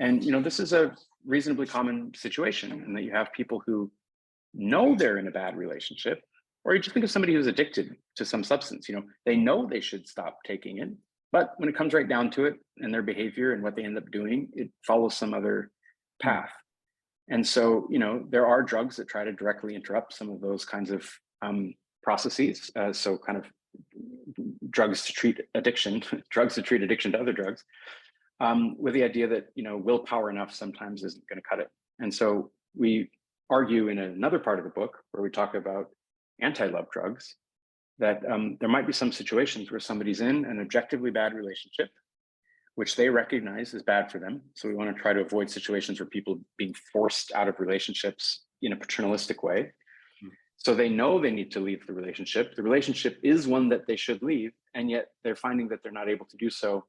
And, this is a reasonably common situation, and that you have people who know they're in a bad relationship, or you just think of somebody who's addicted to some substance. They know they should stop taking it, but when it comes right down to it and their behavior and what they end up doing, it follows some other path. And so, there are drugs that try to directly interrupt some of those kinds of processes. So kind of drugs to treat addiction to other drugs, with the idea that, willpower enough sometimes isn't going to cut it. And so we argue in another part of the book where we talk about anti-love drugs, that there might be some situations where somebody's in an objectively bad relationship, which they recognize is bad for them. So we want to try to avoid situations where people are being forced out of relationships in a paternalistic way. So they know they need to leave the relationship. The relationship is one that they should leave, and yet they're finding that they're not able to do so,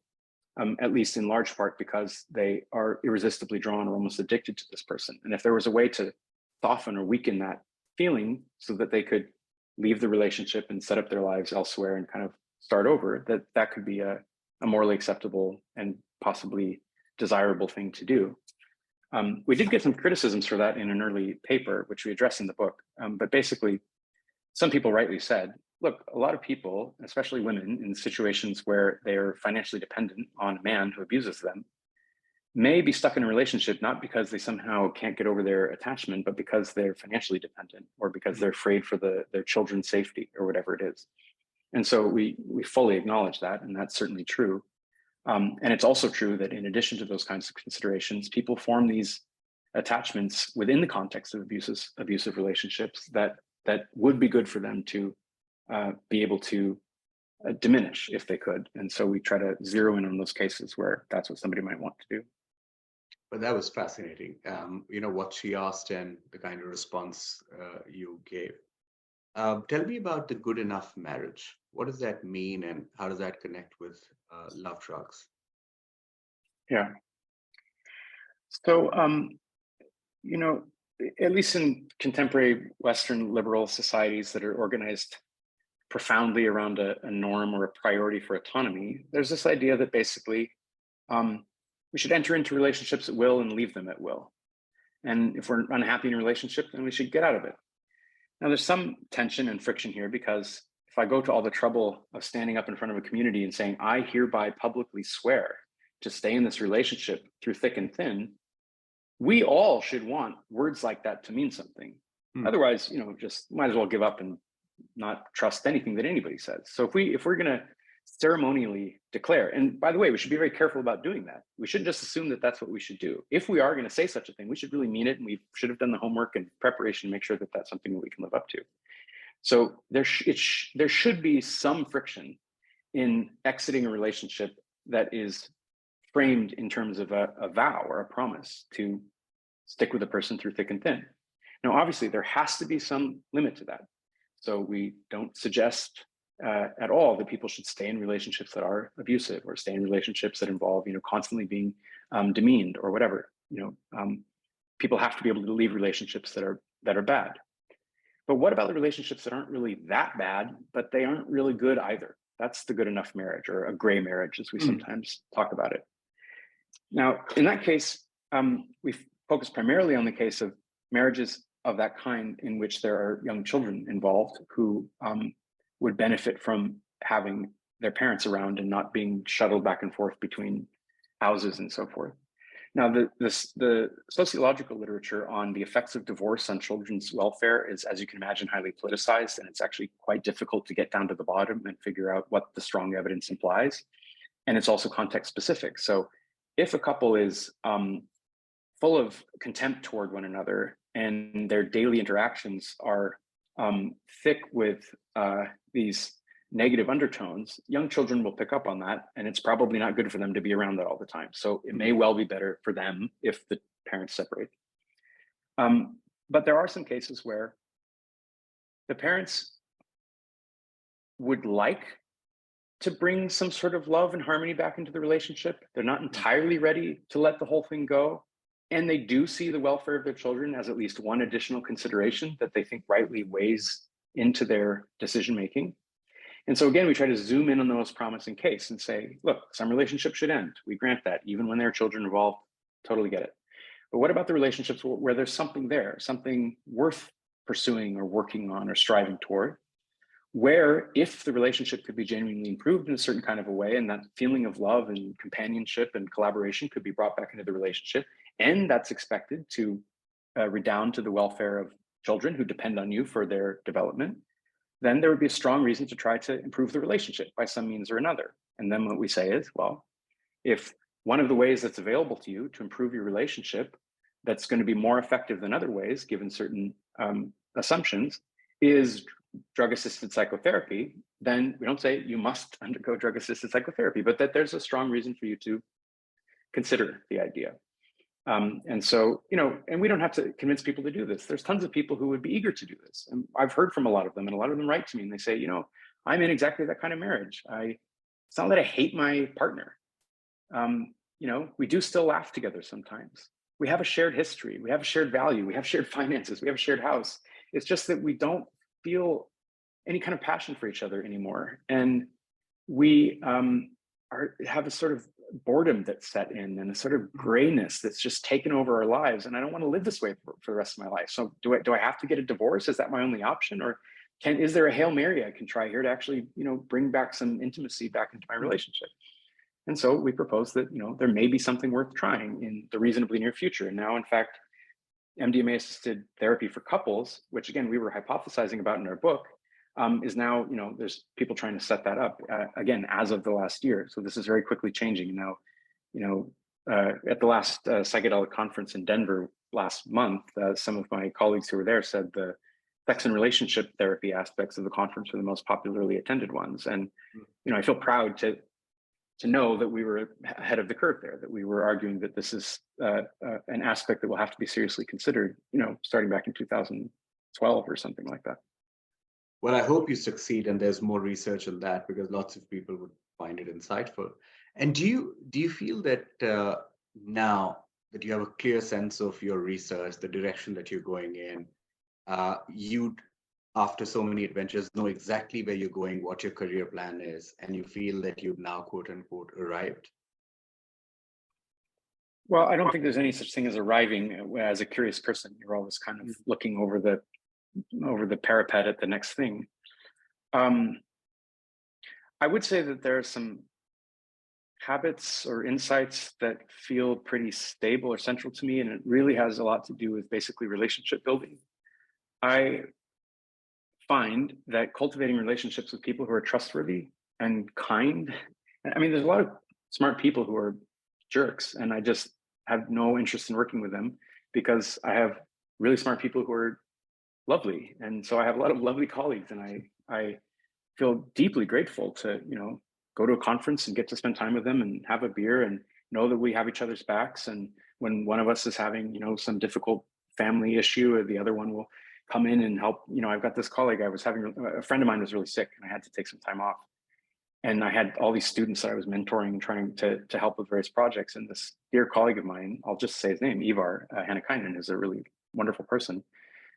at least in large part because they are irresistibly drawn or almost addicted to this person. And if there was a way to soften or weaken that feeling so that they could leave the relationship and set up their lives elsewhere and kind of start over, that could be a a morally acceptable and possibly desirable thing to do. We did get some criticisms for that in an early paper, which we address in the book. But basically, some people rightly said, look, a lot of people, especially women in situations where they're financially dependent on a man who abuses them, may be stuck in a relationship, not because they somehow can't get over their attachment, but because they're financially dependent or because they're afraid for their children's safety or whatever it is. And so we fully acknowledge that, and that's certainly true. And it's also true that in addition to those kinds of considerations, people form these attachments within the context of abusive relationships that would be good for them to be able to diminish if they could. And so we try to zero in on those cases where that's what somebody might want to do. But that was fascinating. What she asked and the kind of response you gave. Tell me about the good enough marriage. What does that mean, and how does that connect with love drugs? Yeah. So, at least in contemporary Western liberal societies that are organized profoundly around a norm or a priority for autonomy, there's this idea that basically we should enter into relationships at will and leave them at will. And if we're unhappy in a relationship, then we should get out of it. Now, there's some tension and friction here, because if I go to all the trouble of standing up in front of a community and saying, I hereby publicly swear to stay in this relationship through thick and thin, we all should want words like that to mean something. Otherwise, just might as well give up and not trust anything that anybody says. So if we're going to ceremonially declare, and by the way, we should be very careful about doing that. We shouldn't just assume that that's what we should do. If we are going to say such a thing, we should really mean it, and we should have done the homework and preparation to make sure that that's something that we can live up to. So there should be some friction in exiting a relationship that is framed in terms of a vow or a promise to stick with a person through thick and thin. Now, obviously, there has to be some limit to that. So we don't suggest at all that people should stay in relationships that are abusive, or stay in relationships that involve, constantly being demeaned or whatever. People have to be able to leave relationships that are bad. But what about the relationships that aren't really that bad, but they aren't really good either? That's the good enough marriage, or a gray marriage, as we sometimes talk about it. Now, in that case, we focus primarily on the case of marriages of that kind in which there are young children involved who would benefit from having their parents around and not being shuttled back and forth between houses and so forth. Now, the sociological literature on the effects of divorce on children's welfare is, as you can imagine, highly politicized, and it's actually quite difficult to get down to the bottom and figure out what the strong evidence implies. And it's also context specific. So if a couple is full of contempt toward one another, and their daily interactions are thick with these negative undertones, young children will pick up on that, and it's probably not good for them to be around that all the time. So it may well be better for them if the parents separate. But there are some cases where the parents would like to bring some sort of love and harmony back into the relationship. They're not entirely ready to let the whole thing go. And they do see the welfare of their children as at least one additional consideration that they think rightly weighs into their decision-making. And so again, we try to zoom in on the most promising case and say, look, some relationships should end. We grant that, even when there are children involved, totally get it. But what about the relationships where there's something there, something worth pursuing or working on or striving toward, where if the relationship could be genuinely improved in a certain kind of a way, and that feeling of love and companionship and collaboration could be brought back into the relationship, and that's expected to redound to the welfare of children who depend on you for their development, then there would be a strong reason to try to improve the relationship by some means or another. And then what we say is, well, if one of the ways that's available to you to improve your relationship that's going to be more effective than other ways, given certain assumptions, is drug-assisted psychotherapy, then we don't say you must undergo drug-assisted psychotherapy, but that there's a strong reason for you to consider the idea. And so, and we don't have to convince people to do this. There's tons of people who would be eager to do this. And I've heard from a lot of them, and a lot of them write to me and they say, I'm in exactly that kind of marriage. It's not that I hate my partner. We do still laugh together sometimes. We have a shared history. We have a shared value. We have shared finances. We have a shared house. It's just that we don't feel any kind of passion for each other anymore. And we have a sort of boredom that's set in and a sort of grayness that's just taken over our lives. And I don't want to live this way for the rest of my life. So do I have to get a divorce? Is that my only option? Or is there a Hail Mary I can try here to actually, bring back some intimacy back into my relationship? And so we proposed that, there may be something worth trying in the reasonably near future. And now, in fact, MDMA assisted therapy for couples, which again, we were hypothesizing about in our book, is now, there's people trying to set that up again, as of the last year. So this is very quickly changing. And now, at the last psychedelic conference in Denver last month, some of my colleagues who were there said the sex and relationship therapy aspects of the conference were the most popularly attended ones. And, I feel proud to know that we were ahead of the curve there, that we were arguing that this is an aspect that will have to be seriously considered, starting back in 2012 or something like that. Well, I hope you succeed and there's more research on that, because lots of people would find it insightful. And do you feel that now that you have a clear sense of your research, the direction that you're going in, you'd, after so many adventures, know exactly where you're going, what your career plan is, and you feel that you've now, quote unquote, arrived? Well, I don't think there's any such thing as arriving. As a curious person, you're always kind of looking over the parapet at the next thing. I would say that there are some habits or insights that feel pretty stable or central to me, and it really has a lot to do with basically relationship building. I find that cultivating relationships with people who are trustworthy and kind, I mean, there's a lot of smart people who are jerks, and I just have no interest in working with them, because I have really smart people who are lovely. And so I have a lot of lovely colleagues, and I feel deeply grateful to, go to a conference and get to spend time with them and have a beer and know that we have each other's backs. And when one of us is having, some difficult family issue, or the other one will come in and help. I've got this colleague, a friend of mine was really sick and I had to take some time off. And I had all these students that I was mentoring and trying to help with various projects. And this dear colleague of mine, I'll just say his name, Ivar Hannakainen, is a really wonderful person.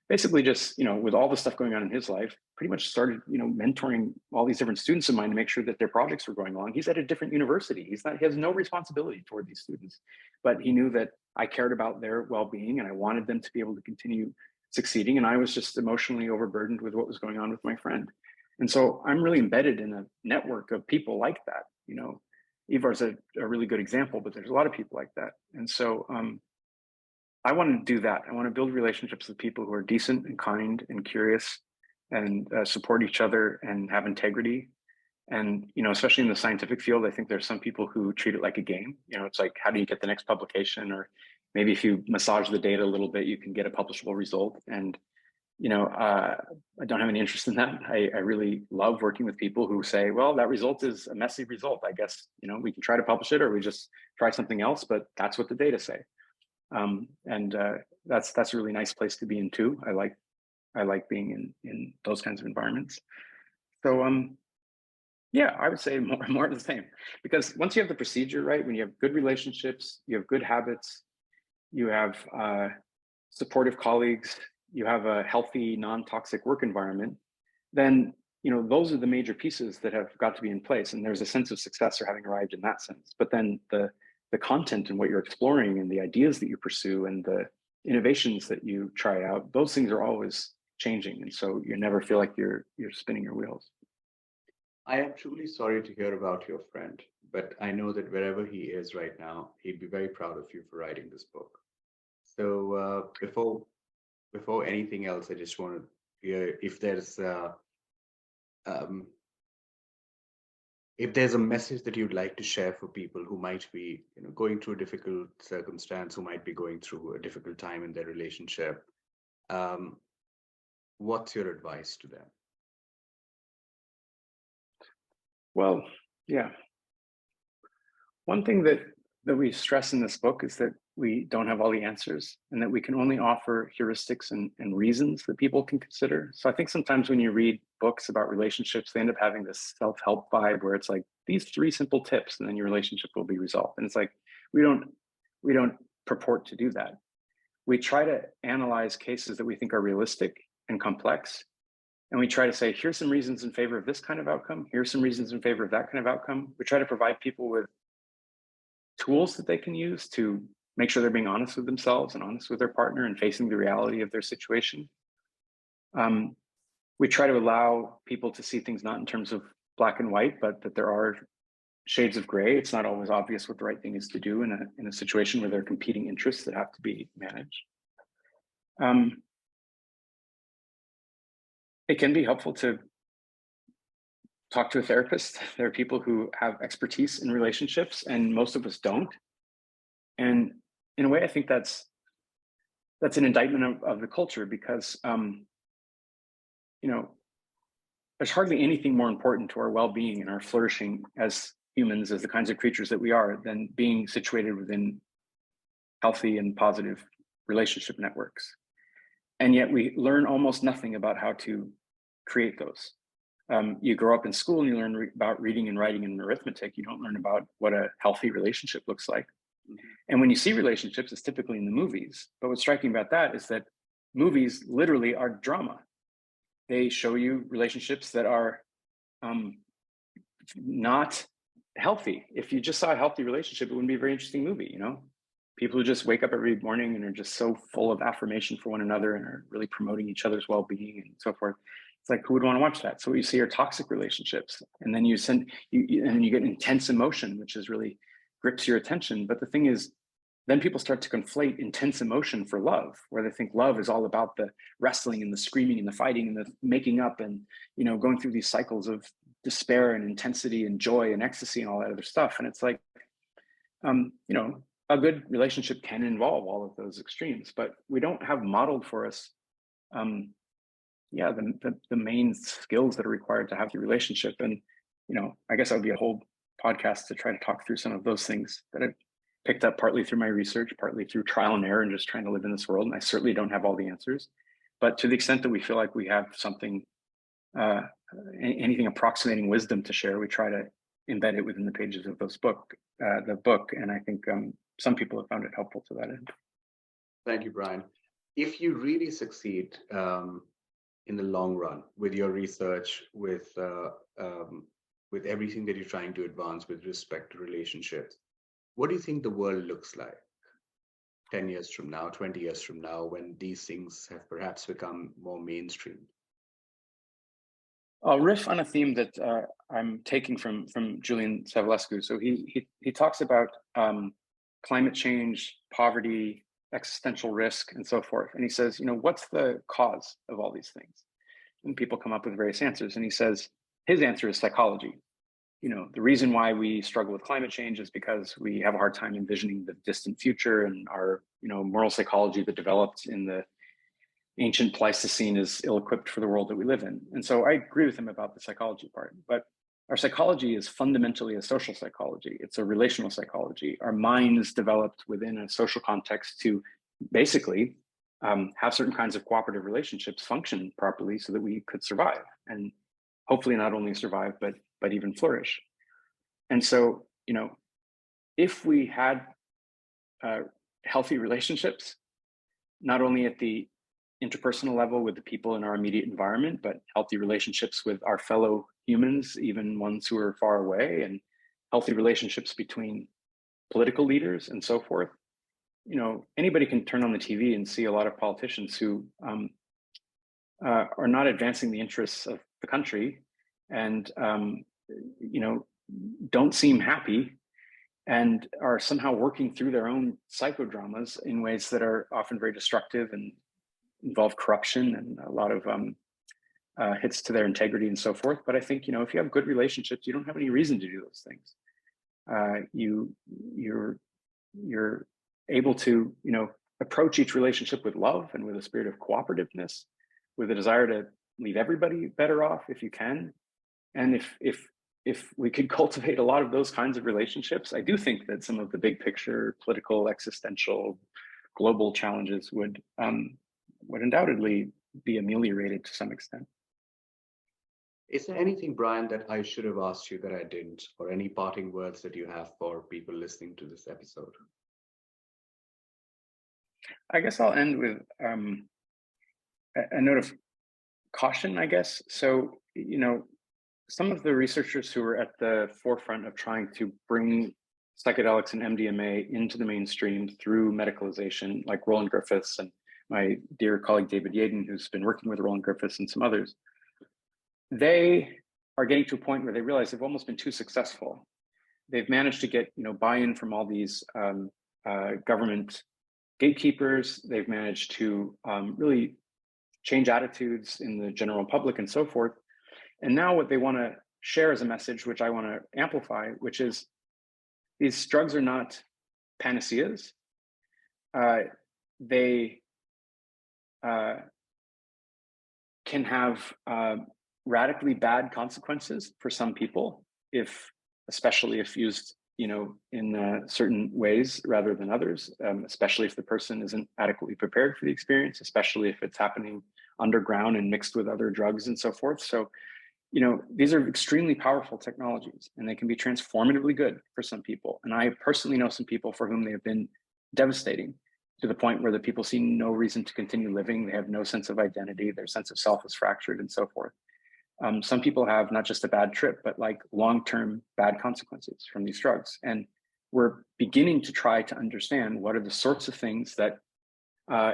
Basically just, with all the stuff going on in his life, pretty much started, mentoring all these different students of mine to make sure that their projects were going along. He's at a different university. He has no responsibility toward these students, but he knew that I cared about their well-being and I wanted them to be able to continue succeeding. And I was just emotionally overburdened with what was going on with my friend. And so I'm really embedded in a network of people like that. Ivar's a really good example, but there's a lot of people like that. And so I want to do that. I want to build relationships with people who are decent and kind and curious and support each other and have integrity. And, especially in the scientific field, I think there's some people who treat it like a game. It's like, how do you get the next publication? Or maybe if you massage the data a little bit, you can get a publishable result. And, I don't have any interest in that. I really love working with people who say, well, that result is a messy result. I guess, we can try to publish it or we just try something else, but that's what the data say. That's a really nice place to be in too. I like being in those kinds of environments. So yeah, I would say more of the same, because once you have the procedure right, when you have good relationships, you have good habits, you have supportive colleagues, you have a healthy, non-toxic work environment, then those are the major pieces that have got to be in place. And there's a sense of success or having arrived in that sense. But then the content and what you're exploring and the ideas that you pursue and the innovations that you try out, those things are always changing. And so you never feel like you're spinning your wheels. I am truly sorry to hear about your friend, but I know that wherever he is right now, he'd be very proud of you for writing this book. So before anything else, I just want to hear if there's a message that you'd like to share for people who might be going through a difficult circumstance, who might be going through a difficult time in their relationship. What's your advice to them? Well, yeah. One thing that we stress in this book is that we don't have all the answers and that we can only offer heuristics and reasons that people can consider. So I think sometimes when you read books about relationships, they end up having this self-help vibe where it's like these 3 simple tips and then your relationship will be resolved. And it's like, we don't purport to do that. We try to analyze cases that we think are realistic and complex And we try to say, here's some reasons in favor of this kind of outcome. Here's some reasons in favor of that kind of outcome. We try to provide people with tools that they can use to make sure they're being honest with themselves and honest with their partner and facing the reality of their situation. We try to allow people to see things not in terms of black and white, but that there are shades of gray. It's not always obvious what the right thing is to do in a situation where there are competing interests that have to be managed. It can be helpful to talk to a therapist. There are people who have expertise in relationships, and most of us don't. And in a way, I think that's an indictment of the culture, because there's hardly anything more important to our well-being and our flourishing as humans, as the kinds of creatures that we are, than being situated within healthy and positive relationship networks. And yet we learn almost nothing about how to create those. You grow up in school and you learn about reading and writing and arithmetic. You don't learn about what a healthy relationship looks like. And when you see relationships, it's typically in the movies. But what's striking about that is that movies literally are drama. They show you relationships that are not healthy. If you just saw a healthy relationship, it wouldn't be a very interesting movie, People who just wake up every morning and are just so full of affirmation for one another and are really promoting each other's well-being and so forth. It's like, who would want to watch that? So what you see are toxic relationships. And then you get intense emotion, which is really grips your attention. But the thing is, then people start to conflate intense emotion for love, where they think love is all about the wrestling and the screaming and the fighting and the making up and, going through these cycles of despair and intensity and joy and ecstasy and all that other stuff. And it's like, a good relationship can involve all of those extremes, but we don't have modeled for us, the main skills that are required to have the relationship. And, I guess that would be a whole podcast to try to talk through some of those things that I've picked up partly through my research, partly through trial and error and just trying to live in this world. And I certainly don't have all the answers, but to the extent that we feel like we have something, anything approximating wisdom to share, we try to embed it within the pages of the book. And I think some people have found it helpful to that end. Thank you, Brian. If you really succeed in the long run with your research, with everything that you're trying to advance with respect to relationships, what do you think the world looks like 10 years from now, 20 years from now, when these things have perhaps become more mainstream? I'll riff on a theme that I'm taking from Julian Savulescu. So he talks about climate change, poverty, existential risk, and so forth. And he says, what's the cause of all these things? And people come up with various answers. And he says, his answer is psychology. The reason why we struggle with climate change is because we have a hard time envisioning the distant future, and our, moral psychology that developed in the ancient Pleistocene is ill-equipped for the world that we live in. And so I agree with him about the psychology part, but our psychology is fundamentally a social psychology. It's a relational psychology. Our minds developed within a social context to basically have certain kinds of cooperative relationships function properly so that we could survive, and hopefully not only survive, but even flourish. And so, if we had healthy relationships, not only at the interpersonal level with the people in our immediate environment, but healthy relationships with our fellow humans, even ones who are far away, and healthy relationships between political leaders and so forth. Anybody can turn on the TV and see a lot of politicians who are not advancing the interests of the country, and don't seem happy, and are somehow working through their own psychodramas in ways that are often very destructive and involve corruption and a lot of hits to their integrity and so forth. But I think, if you have good relationships, you don't have any reason to do those things. You're able to, approach each relationship with love and with a spirit of cooperativeness, with a desire to leave everybody better off if you can. And if we could cultivate a lot of those kinds of relationships, I do think that some of the big picture, political, existential, global challenges would undoubtedly be ameliorated to some extent. Is there anything, Brian, that I should have asked you that I didn't, or any parting words that you have for people listening to this episode? I guess I'll end with a note of caution, I guess. So, some of the researchers who are at the forefront of trying to bring psychedelics and MDMA into the mainstream through medicalization, like Roland Griffiths and my dear colleague David Yaden, who's been working with Roland Griffiths and some others, they are getting to a point where they realize they've almost been too successful. They've managed to get buy-in from all these government gatekeepers. They've managed to really change attitudes in the general public and so forth. And now what they want to share as a message, which I want to amplify, which is these drugs are not panaceas. They can have radically bad consequences for some people, especially if used in certain ways rather than others, especially if the person isn't adequately prepared for the experience, especially if it's happening underground and mixed with other drugs and so forth. So, these are extremely powerful technologies, and they can be transformatively good for some people. And I personally know some people for whom they have been devastating, to the point where the people see no reason to continue living. They have no sense of identity. Their sense of self is fractured and so forth. Some people have not just a bad trip, but like long-term bad consequences from these drugs. And we're beginning to try to understand what are the sorts of things that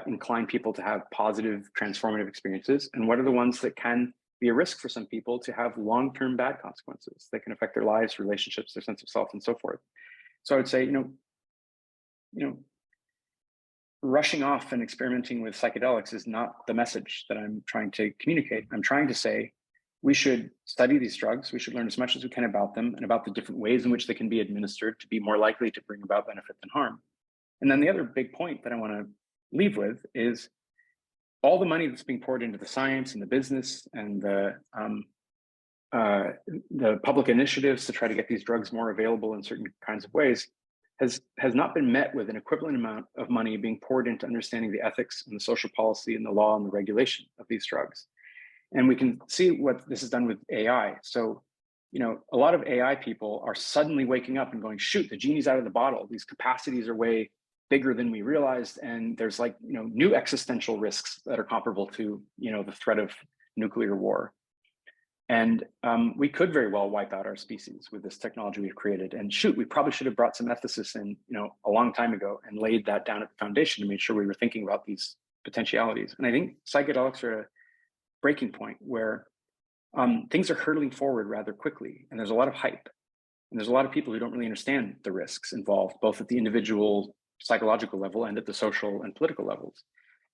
incline people to have positive transformative experiences, and what are the ones that can be a risk for some people to have long-term bad consequences that can affect their lives, relationships, their sense of self, and so forth. So I would say, rushing off and experimenting with psychedelics is not the message that I'm trying to communicate. I'm trying to say we should study these drugs. We should learn as much as we can about them and about the different ways in which they can be administered to be more likely to bring about benefit than harm. And then the other big point that I want to leave with is all the money that's being poured into the science and the business and the public initiatives to try to get these drugs more available in certain kinds of ways has not been met with an equivalent amount of money being poured into understanding the ethics and the social policy and the law and the regulation of these drugs. And we can see what this has done with AI. So, a lot of AI people are suddenly waking up and going, shoot, the genie's out of the bottle. These capacities are way bigger than we realized. And there's new existential risks that are comparable to, the threat of nuclear war. And we could very well wipe out our species with this technology we've created. And shoot, we probably should have brought some ethicists in, a long time ago and laid that down at the foundation to make sure we were thinking about these potentialities. And I think psychedelics are a breaking point where things are hurtling forward rather quickly. And there's a lot of hype. And there's a lot of people who don't really understand the risks involved, both at the individual psychological level and at the social and political levels.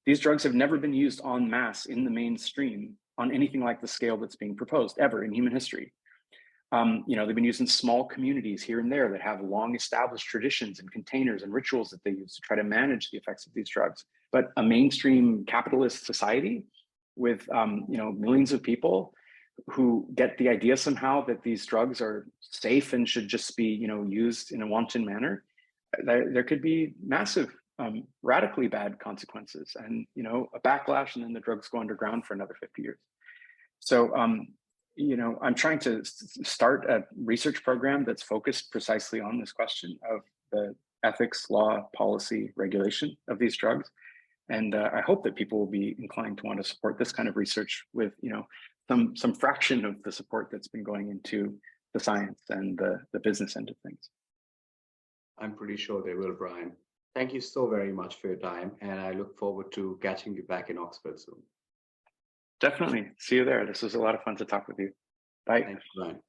These drugs have never been used en masse in the mainstream on anything like the scale that's being proposed ever in human history. They've been used in small communities here and there that have long established traditions and containers and rituals that they use to try to manage the effects of these drugs. But a mainstream capitalist society with millions of people who get the idea somehow that these drugs are safe and should just be used in a wanton manner, there could be massive radically bad consequences and a backlash, and then the drugs go underground for another 50 years. So I'm trying to start a research program that's focused precisely on this question of the ethics, law, policy, regulation of these drugs. And I hope that people will be inclined to want to support this kind of research with some fraction of the support that's been going into the science and the business end of things. I'm pretty sure they will, Brian. Thank you so very much for your time, and I look forward to catching you back in Oxford soon. Definitely. See you there. This was a lot of fun to talk with you. Bye. Thanks, Brian.